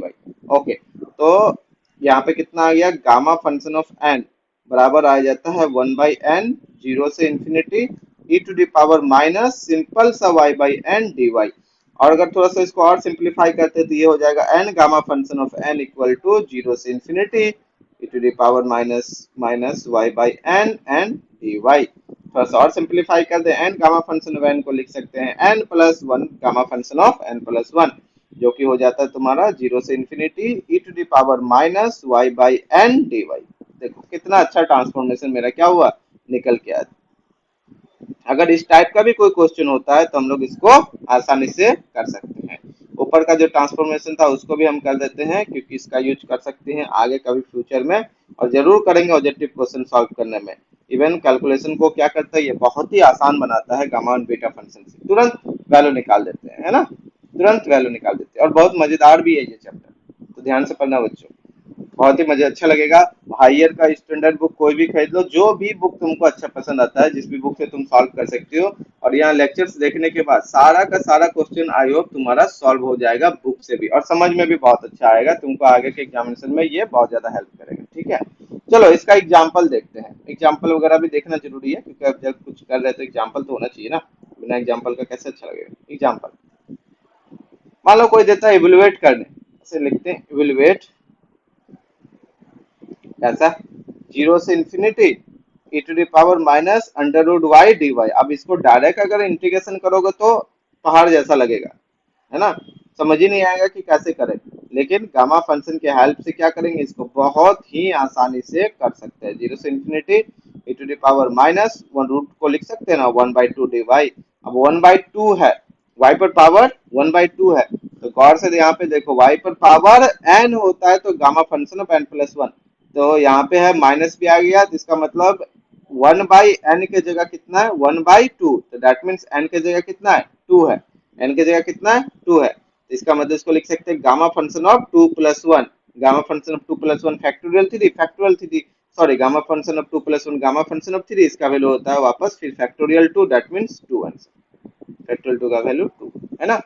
Okay, तो यहाँ पे कितना आ गया, गामा फंक्शन ऑफ n बराबर आ जाता है 1/n, 0 से infinity, e to the power minus simple सा y/n dy। और अगर थोड़ा सा इसको और सिंप्लीफाई करते हैं तो ये हो जाएगा n gamma function of n equal to 0 से infinity, e to the power minus minus y/n and dy। थोड़ा सा और सिंप्लीफाई कर दे, n gamma function of n को लिख सकते हैं n plus one gamma function of n plus one, जो कि हो जाता है तुम्हारा 0 से infinity e to the power minus y/n dy। देखो कितना अच्छा ट्रांसफॉर्मेशन मेरा क्या हुआ, निकल के आया। अगर इस टाइप का भी कोई क्वेश्चन होता है तो हम लोग इसको आसानी से कर सकते हैं। ऊपर का जो ट्रांसफॉर्मेशन था उसको भी हम कर देते हैं, क्योंकि इसका यूज कर सकते हैं आगे कभी फ्यूचर में, और जरूर करेंगे ऑब्जेक्टिव क्वेश्चन सॉल्व करने में। इवन कैलकुलेशन को क्या करता है, ये बहुत ही आसान बनाता है, गामा और बीटा फंक्शन से तुरंत वैल्यू निकाल देते हैं, है ना, तुरंत वैल्यू निकाल देते हैं, और बहुत मजेदार भी है ये चैप्टर, तो ध्यान से पढ़ना बच्चों, बहुत ही मजा अच्छा लगेगा। हायर का स्टैंडर्ड बुक कोई भी खरीद लो, जो भी बुक तुमको अच्छा पसंद आता है, जिस भी बुक से तुम सॉल्व कर सकते हो, और यहाँ लेक्चर्स देखने के बाद सारा का सारा क्वेश्चन आई होप तुम्हारा सॉल्व हो जाएगा बुक से भी, और समझ में भी बहुत अच्छा आएगा तुमको, आगे के एग्जामिनेशन में ये बहुत ज्यादा हेल्प करेगा। ठीक है, चलो इसका एग्जाम्पल देखते हैं। एग्जाम्पल वगैरह भी देखना जरूरी है, क्योंकि अब जब कुछ कर रहे तो एग्जाम्पल तो होना चाहिए ना, बिना एग्जाम्पल का कैसे अच्छा लगेगा। एग्जाम्पल मान लो कोई देता है इवेलुएट करने, ऐसे लिखते हैं इवेलुएट, ऐसा 0 से infinity e to the power minus under root y d y. अब इसको डायरेक्ट अगर इंटीग्रेशन करोगे तो पहाड़ जैसा लगेगा, है ना, समझ ही नहीं आएगा कि कैसे करें, लेकिन गामा फंक्शन के हेल्प से क्या करेंगे, इसको बहुत ही आसानी से कर सकते हैं। 0 से infinity e to the power minus one, root को लिख सकते हैं ना 1/2 डी वाई। अब 1/2 है, y पर पावर 1/2 है, तो गौर से यहाँ पे देखो y पर पावर n होता है तो gamma function of n plus one, तो यहाँ पे है माइनस भी आ गया, तो इसका मतलब 1/n के जगह कितना है, 1/2, तो दैट मीन्स n के जगह कितना है, 2 है, n के जगह कितना है, 2 है, तो इसका मतलब इसको लिख सकते हैं gamma function of 2+1, gamma function of 2+1 factorial 3, factorial 3, sorry gamma function of 2+1 gamma function of 3, इसका वैल्यू होता है वापस फिर factorial 2, that means 2 answer, factorial 2 का वैल्यू 2, है ना।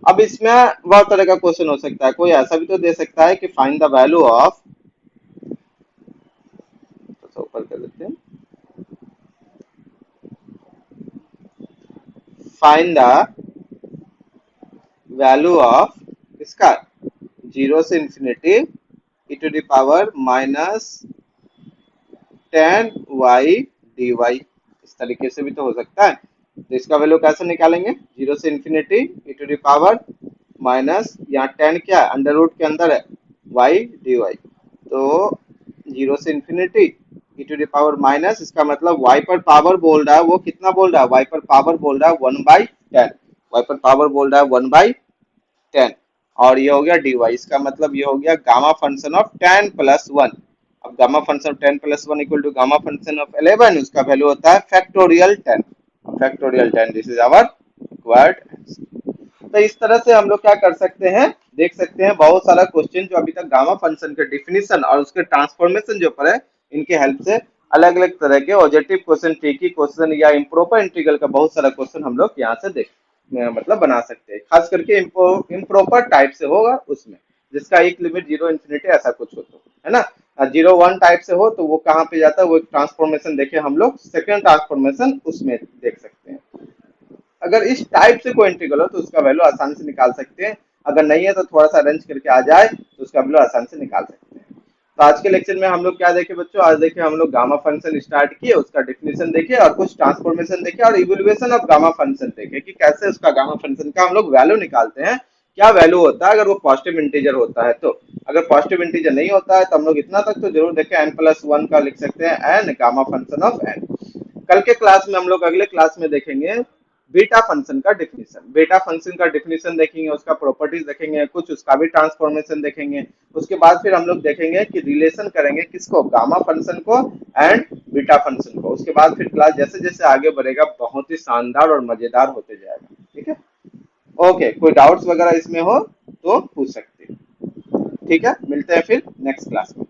अब इसमें बहुत तरह का क्वेश्चन हो सकता है, कोई ऐसा भी तो दे सकता है कि फाइंड द वैल्यू ऑफ, ऊपर कर देते हैं, फाइंड द वैल्यू ऑफ इसका 0 से infinity e to the power minus 10y dy, इस तरीके से भी तो हो सकता है। तो इसका वैल्यू कैसे निकालेंगे, 0 से infinity e to the power minus, यहाँ 10 क्या है, अंडर रूट के अंदर है y dy, तो 0 से infinity e to the power minus, इसका मतलब y पर पावर बोल रहा है, वो कितना बोल रहा है, y पर पावर बोल रहा है 1/10, y पर पावर बोल रहा है 1/10, और ये हो गया dy, इसका मतलब ये हो गया गामा फंक्शन ऑफ 10 प्लस 1। अब gamma function of 10 plus 1 equal to gamma function of 11, उसका वैल्यू होता है factorial 10, factorial 10, this is our required answer. तो इस तरह से हम लोग क्या कर सकते हैं, देख सकते हैं बहुत सारा क्वेश्चन जो अभी तक गामा फंक्शन के डिफिनीशन और उसके ट्रांसफॉर्मेशन जो पर है, इनके हेल्प से अलग अलग तरह के ऑब्जेक्टिव क्वेश्चन, ट्रिकी क्वेश्चन या इम्प्रॉपर इंटीग्रल का बहुत सारा क्वेश्चन हम लोग यहाँ से देख मतलब बना सकते हैं, खास करके इम्प्रॉपर टाइप से होगा उसमें, जिसका एक लिमिट 0 इंफिनिटी ऐसा कुछ हो तो, है ना। 0 1 टाइप से हो तो वो कहाँ पे जाता है, वो ट्रांसफॉर्मेशन देखे हम लोग, सेकेंड ट्रांसफॉर्मेशन उसमें देख सकते हैं। अगर इस टाइप से कोई इंटीग्रल हो तो उसका वैल्यू आसानी से निकाल सकते हैं, अगर नहीं है तो थोड़ा सा अरेंज करके आ जाए तो उसका वैल्यू आसानी से निकाल सकते हैं। तो आज के लेक्चर में हम लोग क्या देखे बच्चों, आज देखे हम लोग गामा फंक्शन स्टार्ट किए, उसका डेफिनेशन देखे और कुछ ट्रांसफॉर्मेशन देखे और इवैल्यूएशन ऑफ गामा फंक्शन देखे कि कैसे उसका गामा फंक्शन का हम लोग वैल्यू निकालते हैं क्या वैल्यू होता है अगर वो पॉजिटिव इंटीजर होता है। तो अगर पॉजिटिव इंटीजर नहीं होता है तो हम लोग इतना तक तो जरूर देखें, n+1 का लिख सकते हैं n gamma function of n। कल के क्लास में हम लोग अगले क्लास में देखेंगे बीटा फंक्शन का डिफिनीशन। बीटा फंक्शन का डिफिनीशन देखेंगे, उसका प्रॉपर्टीज देखेंगे, कुछ उसका भी ट्रांसफॉर्मेशन देखेंगे। उसके बाद फिर हम लोग देखेंगे कि रिलेशन करेंगे किसको, गामा फंक्शन को एंड बीटा फंक्शन को। उसके बाद फिर क्लास जैसे जैसे आगे बढ़ेगा बहुत ही शानदार और मजेदार होते जाएगा। ठीक है, ओके, कोई डाउट्स वगैरह इसमें हो तो पूछ सकते हैं। ठीक है, मिलते हैं फिर नेक्स्ट क्लास में।